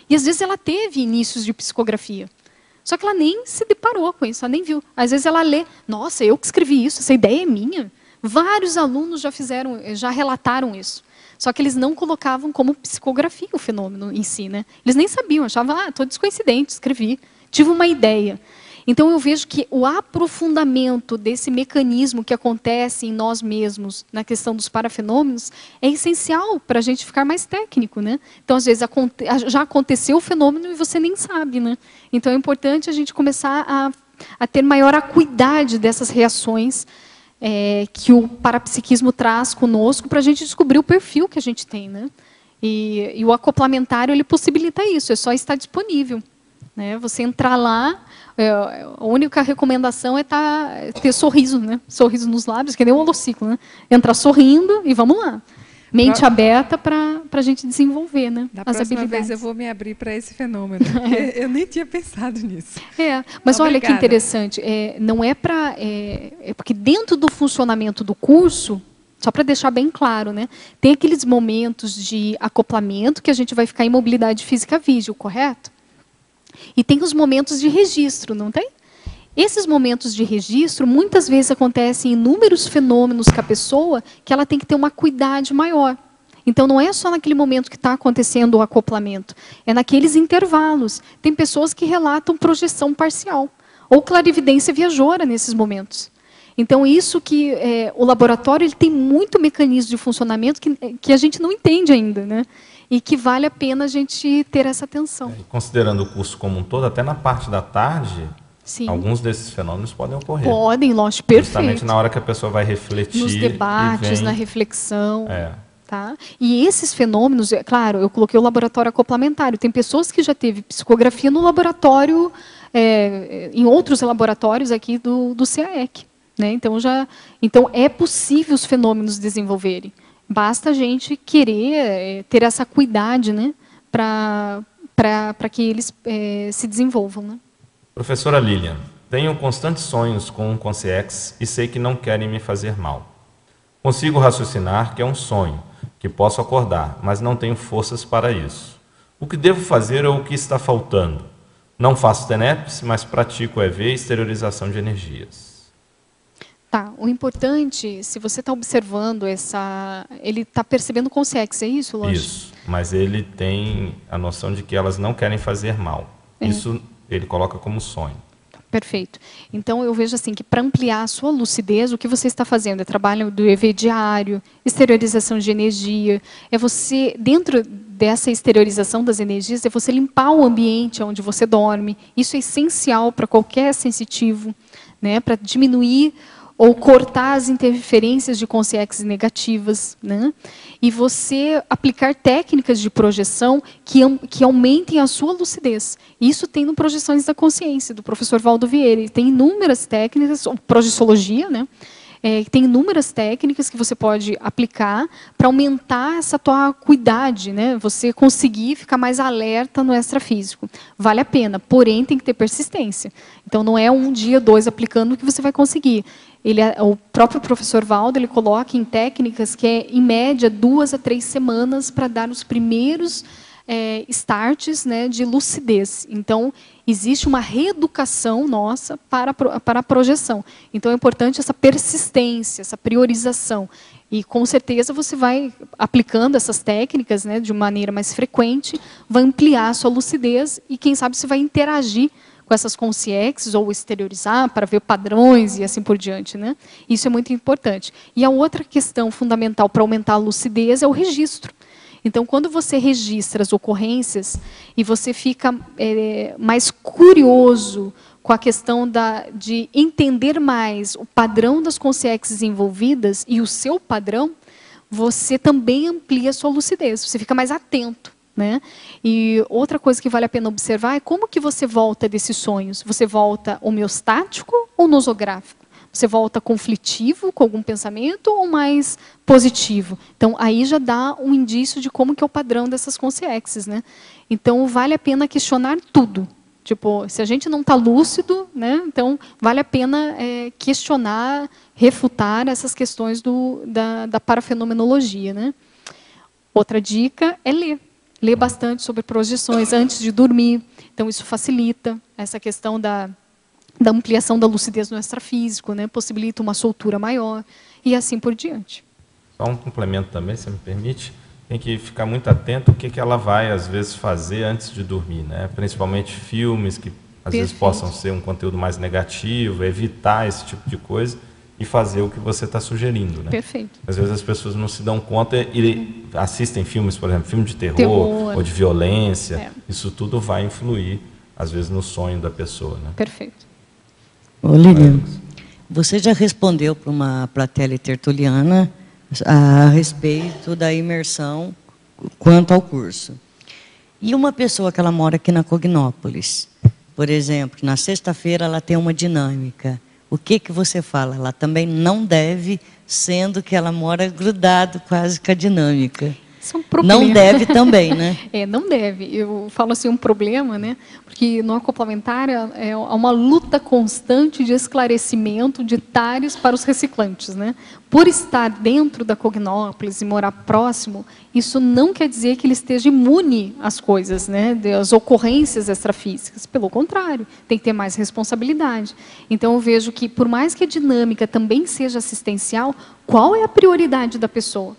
Speaker 1: E às vezes ela teve inícios de psicografia, só que ela nem se deparou com isso, ela nem viu. Às vezes ela lê, nossa, eu que escrevi isso, essa ideia é minha. Vários alunos já relataram isso. Só que eles não colocavam como psicografia o fenômeno em si, né? Eles nem sabiam, achavam, estou descoincidente, escrevi, tive uma ideia. Então, eu vejo que o aprofundamento desse mecanismo que acontece em nós mesmos, na questão dos parafenômenos, é essencial para a gente ficar mais técnico, né? Então, às vezes, já aconteceu o fenômeno e você nem sabe, né? Então, é importante a gente começar a ter maior acuidade dessas reações que o parapsiquismo traz conosco para a gente descobrir o perfil que a gente tem, né? E o acoplamentário ele possibilita isso, é só estar disponível, né? Você entrar lá, a única recomendação é ter sorriso, né? Sorriso nos lábios, que nem o holociclo, né? Entrar sorrindo e vamos lá. Mente aberta para a gente desenvolver, né,
Speaker 8: da
Speaker 1: as
Speaker 8: próxima
Speaker 1: habilidades.
Speaker 8: vez eu vou me abrir para esse fenômeno, porque eu nem tinha pensado nisso.
Speaker 1: Mas
Speaker 8: Obrigada.
Speaker 1: Olha que interessante, não é para... porque dentro do funcionamento do curso, só para deixar bem claro, né, tem aqueles momentos de acoplamento que a gente vai ficar em mobilidade física vígil, correto? E tem os momentos de registro, não tem? Esses momentos de registro, muitas vezes acontecem inúmeros fenômenos com a pessoa que ela tem que ter uma acuidade maior. Então, não é só naquele momento que está acontecendo o acoplamento, é naqueles intervalos. Tem pessoas que relatam projeção parcial, ou clarividência viajoura nesses momentos. Então, isso que o laboratório ele tem muito mecanismo de funcionamento que a gente não entende ainda, né? E que vale a pena a gente ter essa atenção.
Speaker 2: Considerando o curso como um todo, até na parte da tarde...
Speaker 1: Sim.
Speaker 2: Alguns desses fenômenos podem ocorrer.
Speaker 1: Podem, lógico, perfeito.
Speaker 2: Justamente na hora que a pessoa vai refletir.
Speaker 1: Nos debates, na reflexão. Tá? E esses fenômenos, claro, eu coloquei o laboratório acoplamentário. Tem pessoas que já teve psicografia no laboratório, em outros laboratórios aqui do CAEC. Né? Então, é possível os fenômenos desenvolverem. Basta a gente querer ter essa acuidade, né? para que eles se desenvolvam. Né?
Speaker 2: Professora Lilian, tenho constantes sonhos com um consciex e sei que não querem me fazer mal. Consigo raciocinar que é um sonho, que posso acordar, mas não tenho forças para isso. O que devo fazer ou o que está faltando? Não faço TENEPS, mas pratico EV e exteriorização de energias.
Speaker 1: Tá, o importante, se você está observando ele está percebendo o consciex, é isso, lógico?
Speaker 2: Isso, mas ele tem a noção de que elas não querem fazer mal. Isso ele coloca como sonho.
Speaker 1: Perfeito. Então, eu vejo assim que para ampliar a sua lucidez, o que você está fazendo é trabalho do EV diário, exteriorização de energia, é você, dentro dessa exteriorização das energias, é você limpar o ambiente onde você dorme. Isso é essencial para qualquer sensitivo, né, para diminuir ou cortar as interferências de consciências negativas, né? E você aplicar técnicas de projeção que aumentem a sua lucidez. Isso tem no Projeções da Consciência, do professor Valdo Vieira. Ele tem inúmeras técnicas, projeciologia, né? Tem inúmeras técnicas que você pode aplicar para aumentar essa tua acuidade, né? Você conseguir ficar mais alerta no extrafísico. Vale a pena, porém tem que ter persistência. Então, não é 1 dia, 2 aplicando que você vai conseguir. O próprio professor Valdo ele coloca em técnicas que é, em média, 2 a 3 semanas para dar os primeiros starts, né, de lucidez. Então, existe uma reeducação nossa para a projeção. Então, é importante essa persistência, essa priorização. E, com certeza, você vai aplicando essas técnicas, né, de maneira mais frequente, vai ampliar a sua lucidez e, quem sabe, você vai interagir com essas consciências ou exteriorizar para ver padrões e assim por diante, né? Isso é muito importante. E a outra questão fundamental para aumentar a lucidez é o registro. Então, quando você registra as ocorrências e você fica mais curioso com a questão de entender mais o padrão das consciências envolvidas e o seu padrão, você também amplia a sua lucidez, você fica mais atento. Né? E outra coisa que vale a pena observar é como que você volta desses sonhos. Você volta homeostático ou nosográfico? Você volta conflitivo com algum pensamento ou mais positivo? Então, aí já dá um indício de como que é o padrão dessas consciências. Né? Então, vale a pena questionar tudo. Tipo, se a gente não está lúcido, né, então vale a pena questionar, refutar essas questões da parafenomenologia. Né? Outra dica é ler. Ler bastante sobre projeções antes de dormir. Então, isso facilita essa questão da ampliação da lucidez no extrafísico, né? Possibilita uma soltura maior e assim por diante.
Speaker 2: Só um complemento também, se me permite. Tem que ficar muito atento ao que ela vai, às vezes, fazer antes de dormir. Né? Principalmente filmes que, às vezes, possam ser um conteúdo mais negativo, evitar esse tipo de coisa e fazer o que você está sugerindo. Né?
Speaker 1: Perfeito.
Speaker 2: Às vezes as pessoas não se dão conta e assistem filmes, por exemplo, filme de terror ou de violência. Isso tudo vai influir, às vezes, no sonho da pessoa. Né?
Speaker 1: Perfeito.
Speaker 6: Ô, Lilian, você já respondeu para uma plateia tertuliana a respeito da imersão quanto ao curso. E uma pessoa que ela mora aqui na Cognópolis, por exemplo, na sexta-feira ela tem uma dinâmica. O que você fala? Ela também não deve, sendo que ela mora grudado quase com a dinâmica.
Speaker 1: Isso é um problema.
Speaker 6: Não deve também, né?
Speaker 1: Não deve. Eu falo assim, um problema, né? Porque no acoplamentar é uma luta constante de esclarecimento de TARES para os reciclantes, né? Por estar dentro da Cognópolis e morar próximo, isso não quer dizer que ele esteja imune às coisas, né? Às ocorrências extrafísicas. Pelo contrário, tem que ter mais responsabilidade. Então, eu vejo que, por mais que a dinâmica também seja assistencial, qual é a prioridade da pessoa?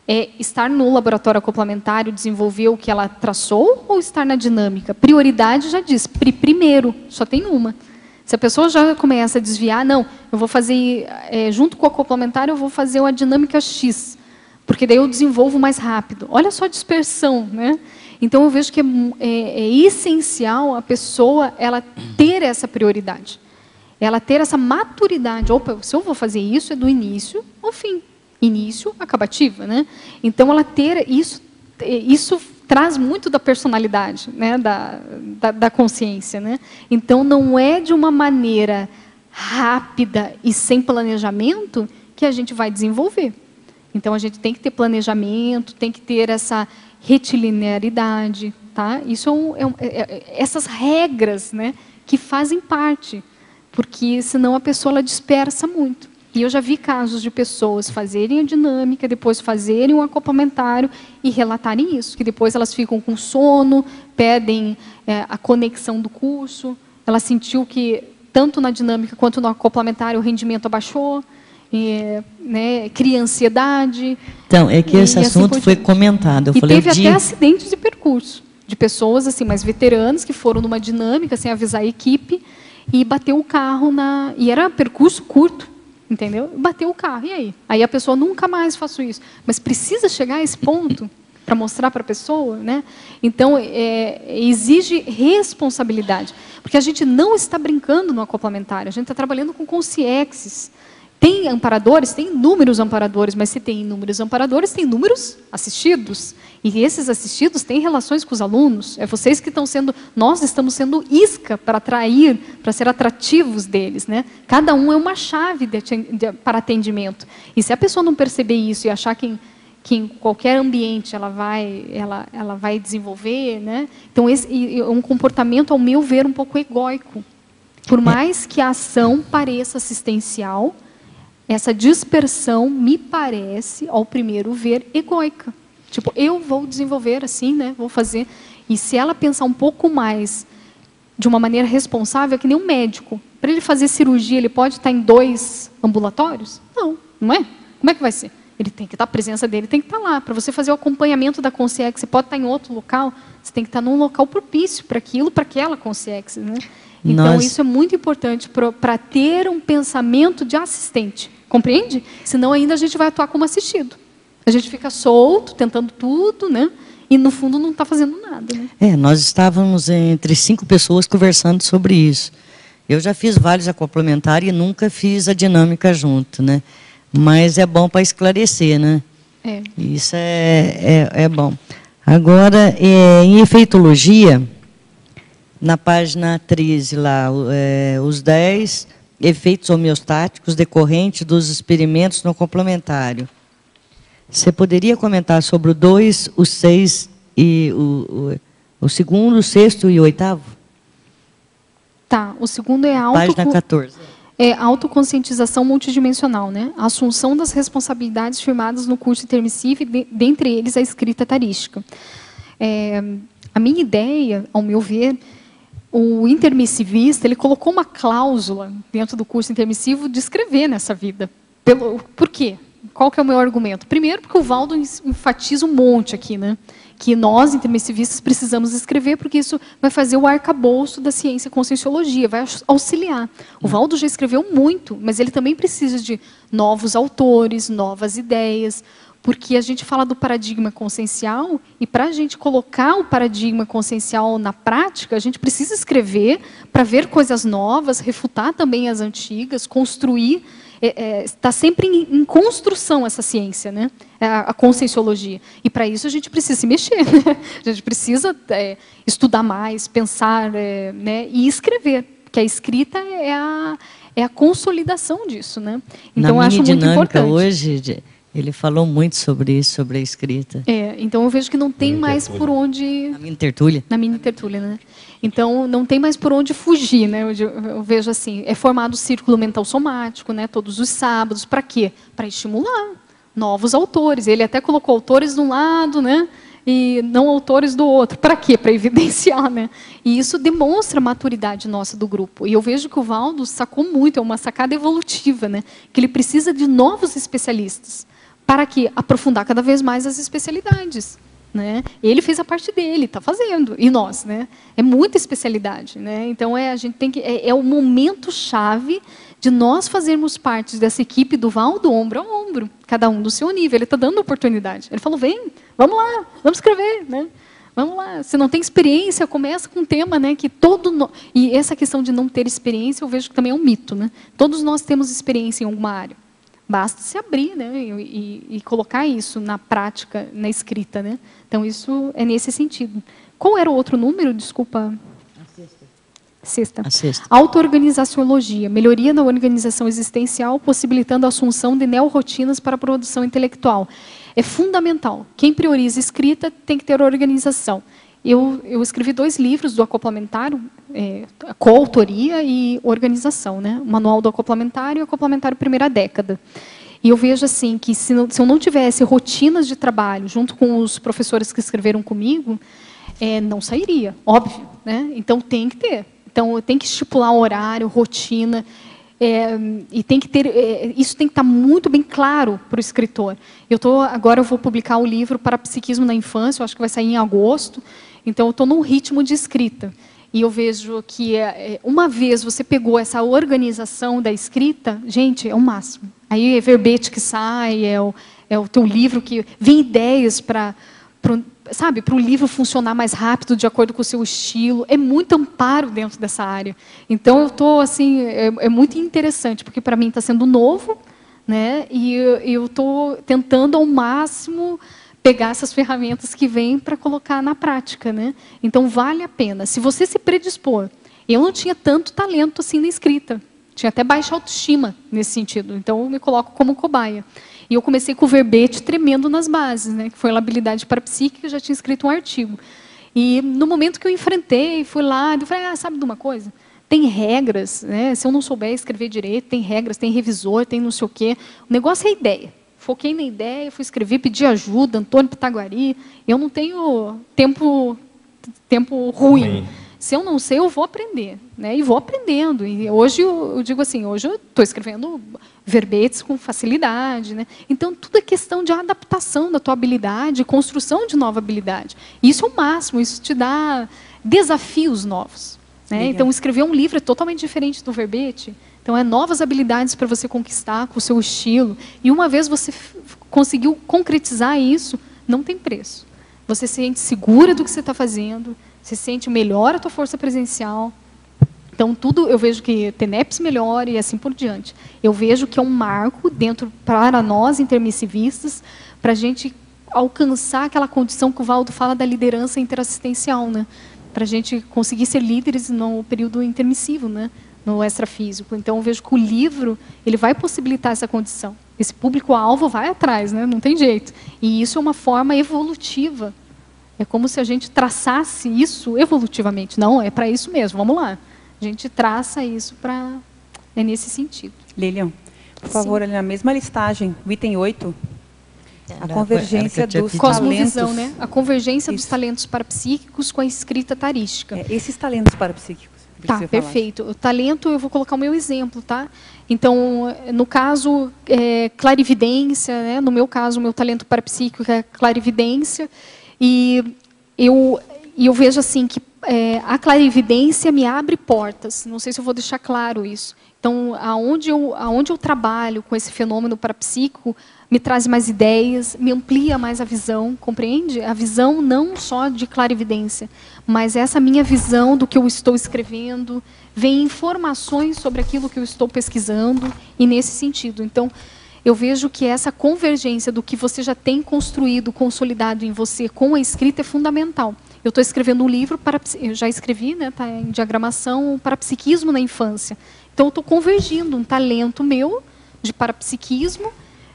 Speaker 1: É estar no laboratório acoplamentário, desenvolver o que ela traçou, ou estar na dinâmica? Prioridade já diz, primeiro, só tem uma. Se a pessoa já começa a desviar, não, eu vou fazer, junto com o acoplamentário, eu vou fazer uma dinâmica X, porque daí eu desenvolvo mais rápido. Olha só a dispersão, né? Então, eu vejo que é essencial a pessoa ela ter essa prioridade, ela ter essa maturidade. Opa, se eu vou fazer isso, é do início ao fim. Início, acabativa, né? Então, ela ter isso traz muito da personalidade, né? da consciência, né? Então, não é de uma maneira rápida e sem planejamento que a gente vai desenvolver. Então, a gente tem que ter planejamento, tem que ter essa retilinearidade, tá? Isso essas regras, né? Que fazem parte, porque senão a pessoa ela dispersa muito. E eu já vi casos de pessoas fazerem a dinâmica, depois fazerem um acoplamentário e relatarem isso, que depois elas ficam com sono, pedem a conexão do curso, ela sentiu que tanto na dinâmica quanto no acoplamentário o rendimento abaixou, né, cria ansiedade.
Speaker 6: Então, é que esse assunto foi comentado.
Speaker 1: E teve até acidentes de percurso, de pessoas assim mais veteranas que foram numa dinâmica sem avisar a equipe e bateu o carro e era percurso curto. Entendeu? Bateu o carro, e aí? Aí a pessoa, nunca mais faço isso. Mas precisa chegar a esse ponto para mostrar para a pessoa, né? Então, exige responsabilidade. Porque a gente não está brincando no acoplamentário, a gente está trabalhando com consciências. Tem amparadores, tem inúmeros amparadores, mas se tem inúmeros amparadores, tem números assistidos. E esses assistidos têm relações com os alunos. É vocês que estão sendo, nós estamos sendo isca para atrair, para ser atrativos deles, né? Cada um é uma chave para atendimento. E se a pessoa não perceber isso e achar que em qualquer ambiente ela vai desenvolver, né? Então, esse é um comportamento, ao meu ver, um pouco egóico. Por mais que a ação pareça assistencial, essa dispersão me parece, ao primeiro ver, egóica. Tipo, eu vou desenvolver assim, né? Vou fazer. E se ela pensar um pouco mais de uma maneira responsável, é que nem um médico. Para ele fazer cirurgia, ele pode estar em 2 ambulatórios? Não, não é? Como é que vai ser? Ele tem que estar, a presença dele tem que estar lá. Para você fazer o acompanhamento da consciência, você pode estar em outro local, você tem que estar num local propício para aquilo, para aquela consciência, né? Então, isso é muito importante para ter um pensamento de assistente. Compreende? Senão, ainda a gente vai atuar como assistido. A gente fica solto, tentando tudo, né? E no fundo não está fazendo nada, né?
Speaker 6: Nós estávamos entre 5 pessoas conversando sobre isso. Eu já fiz vários acoplamentários e nunca fiz a dinâmica junto, né? Mas é bom para esclarecer, né? Isso é bom. Agora, em efeitologia, na página 13, lá, os 10 efeitos homeostáticos decorrentes dos experimentos no complementário. Você poderia comentar sobre o 2, o 6, e o segundo, o sexto e o oitavo?
Speaker 1: Tá, o segundo é
Speaker 6: página 14.
Speaker 1: Autoconscientização multidimensional, né? A assunção das responsabilidades firmadas no curso intermissivo, e dentre eles a escrita tarística. A minha ideia, ao meu ver, o intermissivista, ele colocou uma cláusula dentro do curso intermissivo de escrever nessa vida. Por quê? Qual que é o meu argumento? Primeiro, porque o Valdo enfatiza um monte aqui, né? Que nós, intermissivistas, precisamos escrever, porque isso vai fazer o arcabouço da ciência conscienciologia, vai auxiliar. O Valdo já escreveu muito, mas ele também precisa de novos autores, novas ideias, porque a gente fala do paradigma consciencial, e para a gente colocar o paradigma consciencial na prática, a gente precisa escrever para ver coisas novas, refutar também as antigas, construir. Está sempre em construção essa ciência, né? A conscienciologia. E para isso a gente precisa se mexer, né? A gente precisa estudar mais, pensar, né? E escrever, porque a escrita é a consolidação disso, né? Então, eu acho muito importante.
Speaker 6: Hoje, ele falou muito sobre isso, sobre a escrita.
Speaker 1: Então eu vejo que não tem mais por onde...
Speaker 6: Na mini tertúlia.
Speaker 1: Na mini tertúlia, né? Então, não tem mais por onde fugir, né? Eu vejo assim, é formado o círculo mental somático, né? Todos os sábados. Para quê? Para estimular novos autores. Ele até colocou autores de um lado, né? E não autores do outro. Para quê? Para evidenciar, né? E isso demonstra a maturidade nossa do grupo. E eu vejo que o Valdo sacou muito, é uma sacada evolutiva, né? Que ele precisa de novos especialistas. Para que aprofundar cada vez mais as especialidades, né? Ele fez a parte dele, está fazendo, e nós, né? É muita especialidade, né? Então a gente tem que o momento chave de nós fazermos parte dessa equipe do Valdo ombro a ombro, cada um do seu nível. Ele está dando oportunidade. Ele falou: vem, vamos lá, vamos escrever, né? Vamos lá. Se não tem experiência, começa com um tema, né? Que e essa questão de não ter experiência, eu vejo que também é um mito, né? Todos nós temos experiência em alguma área. Basta se abrir, né, e colocar isso na prática, na escrita, né? Então, isso é nesse sentido. Qual era o outro número? Desculpa. A sexta. Auto-organizaciologia. Melhoria na organização existencial, possibilitando a assunção de neorrotinas para a produção intelectual. É fundamental. Quem prioriza escrita tem que ter organização. Eu escrevi 2 livros do acoplamentário, coautoria e organização, né? O Manual do Acoplamentário e o Acoplamentário Primeira Década. E eu vejo assim que se eu não tivesse rotinas de trabalho junto com os professores que escreveram comigo, não sairia, óbvio, né? Então tem que ter. Então tem que estipular horário, rotina. E tem que ter, isso tem que estar muito bem claro para o escritor. Agora eu vou publicar o livro Parapsiquismo na Infância, eu acho que vai sair em agosto. Então eu estou num ritmo de escrita. E eu vejo que uma vez você pegou essa organização da escrita, gente, é o máximo. Aí é verbete que sai, é o teu livro que vem ideias para o livro funcionar mais rápido, de acordo com o seu estilo. É muito amparo dentro dessa área. Então, eu estou, assim, é muito interessante, porque para mim está sendo novo, né? E eu estou tentando ao máximo pegar essas ferramentas que vêm para colocar na prática, né? Então, vale a pena. Se você se predispor, eu não tinha tanto talento assim na escrita. Tinha até baixa autoestima nesse sentido. Então, eu me coloco como cobaia. E eu comecei com o verbete tremendo nas bases, né? Que foi a labilidade parapsíquica, eu já tinha escrito um artigo. E no momento que eu enfrentei, fui lá, eu falei, sabe de uma coisa? Tem regras, né? Se eu não souber escrever direito, tem regras, tem revisor, tem não sei o quê. O negócio é a ideia. Foquei na ideia, fui escrever, pedi ajuda, Antônio Pitaguari. Eu não tenho tempo ruim. Se eu não sei, eu vou aprender, né? E vou aprendendo. E hoje eu digo assim, hoje eu estou escrevendo verbetes com facilidade, né? Então tudo é questão de adaptação da tua habilidade, construção de nova habilidade. Isso é o máximo, isso te dá desafios novos, né? Então escrever um livro é totalmente diferente do verbete. Então novas habilidades para você conquistar com o seu estilo. E uma vez você conseguiu concretizar isso, não tem preço. Você se sente segura do que você está fazendo, você sente melhora a tua força presencial. Então, tudo, eu vejo que TENEPS melhora e assim por diante. Eu vejo que é um marco dentro, para nós, intermissivistas, para a gente alcançar aquela condição que o Valdo fala da liderança interassistencial, né? Para a gente conseguir ser líderes no período intermissivo, né? No extrafísico. Então, eu vejo que o livro ele vai possibilitar essa condição. Esse público-alvo vai atrás, né? Não tem jeito. E isso é uma forma evolutiva. É como se a gente traçasse isso evolutivamente. Não, é para isso mesmo, vamos lá. A gente traça isso para... É nesse sentido.
Speaker 4: Lilian, por favor, ali na mesma listagem, o item 8, a convergência dos
Speaker 1: cosmovisão,
Speaker 4: talentos.
Speaker 1: né? A convergência dos talentos parapsíquicos com a escrita tarística.
Speaker 4: Esses talentos parapsíquicos.
Speaker 1: Tá, perfeito. O talento, eu vou colocar o meu exemplo, tá? Então, no caso, clarividência, né? No meu caso, o meu talento parapsíquico é clarividência, e eu vejo assim que a clarividência me abre portas. Não sei se eu vou deixar claro isso. Então, aonde eu trabalho com esse fenômeno parapsíquico, me traz mais ideias, me amplia mais a visão, compreende? A visão não só de clarividência, mas essa minha visão do que eu estou escrevendo, vem informações sobre aquilo que eu estou pesquisando, e nesse sentido. Então, eu vejo que essa convergência do que você já tem construído, consolidado em você com a escrita é fundamental. Eu estou escrevendo um livro, eu já escrevi, né, tá em diagramação, Parapsiquismo na Infância. Então, eu estou convergindo um talento meu de parapsiquismo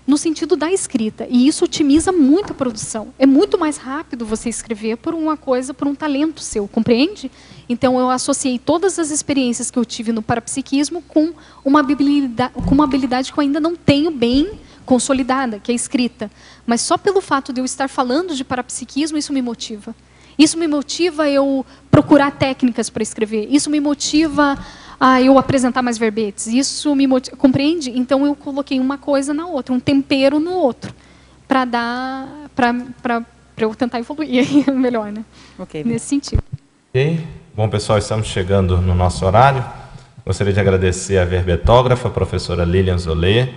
Speaker 1: no sentido da escrita. E isso otimiza muito a produção. É muito mais rápido você escrever por uma coisa, por um talento seu, compreende? Então, eu associei todas as experiências que eu tive no parapsiquismo com uma habilidade que eu ainda não tenho bem consolidada, que é a escrita. Mas só pelo fato de eu estar falando de parapsiquismo, isso me motiva. Isso me motiva a eu procurar técnicas para escrever. Isso me motiva a eu apresentar mais verbetes. Isso me motiva, compreende? Então, eu coloquei uma coisa na outra, um tempero no outro, para eu tentar evoluir melhor, né?
Speaker 4: Okay,
Speaker 1: nesse sentido.
Speaker 2: Ok. Bom, pessoal, estamos chegando no nosso horário. Gostaria de agradecer à verbetógrafa, a professora Lilian Zolê,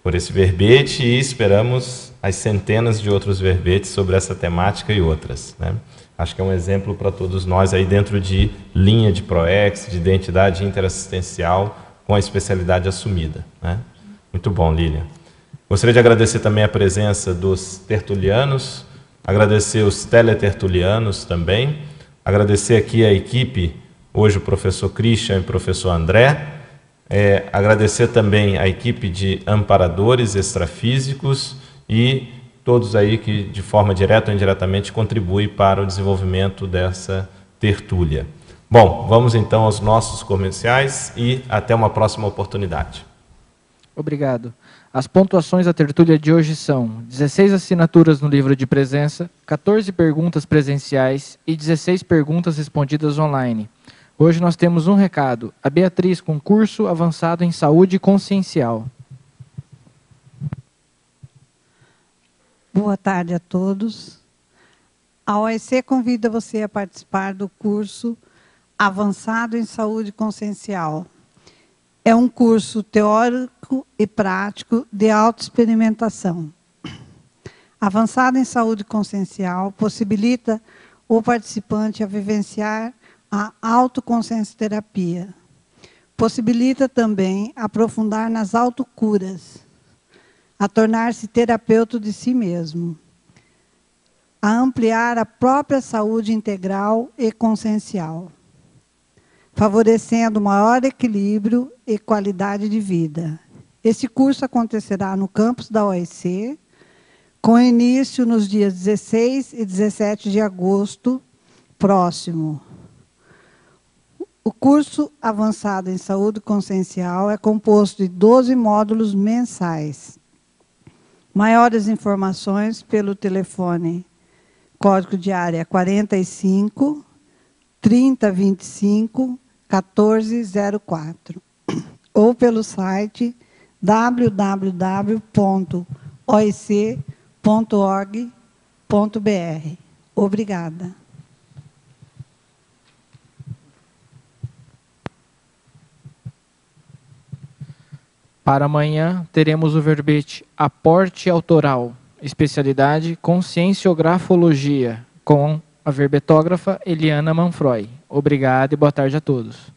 Speaker 2: por esse verbete, e esperamos as centenas de outros verbetes sobre essa temática e outras, né? Acho que é um exemplo para todos nós aí dentro de linha de PROEX, de identidade interassistencial, com a especialidade assumida, né? Muito bom, Lilian. Gostaria de agradecer também a presença dos tertulianos, agradecer os teletertulianos também, agradecer aqui a equipe, hoje o professor Christian e o professor André, agradecer também a equipe de amparadores extrafísicos e todos aí que de forma direta ou indiretamente contribuem para o desenvolvimento dessa tertúlia. Bom, vamos então aos nossos comerciais e até uma próxima oportunidade.
Speaker 9: Obrigado. As pontuações da tertúlia de hoje são 16 assinaturas no livro de presença, 14 perguntas presenciais e 16 perguntas respondidas online. Hoje nós temos um recado. A Beatriz, com curso avançado em saúde consciencial.
Speaker 10: Boa tarde a todos. A OEC convida você a participar do curso Avançado em Saúde Consciencial. É um curso teórico e prático de autoexperimentação. Avançado em Saúde Consciencial possibilita o participante a vivenciar a autoconsciencioterapia. Possibilita também aprofundar nas autocuras, a tornar-se terapeuta de si mesmo, a ampliar a própria saúde integral e consciencial, favorecendo maior equilíbrio e qualidade de vida. Esse curso acontecerá no campus da OEC, com início nos dias 16 e 17 de agosto próximo. O curso avançado em saúde consciencial é composto de 12 módulos mensais. Maiores informações pelo telefone, código de área 45 3025 1404, ou pelo site www.oec.org.br. Obrigada.
Speaker 9: Para amanhã, teremos o verbete aporte autoral. especialidade Conscienciografologia, com a verbetógrafa Eliana Manfroy. Obrigado e boa tarde a todos.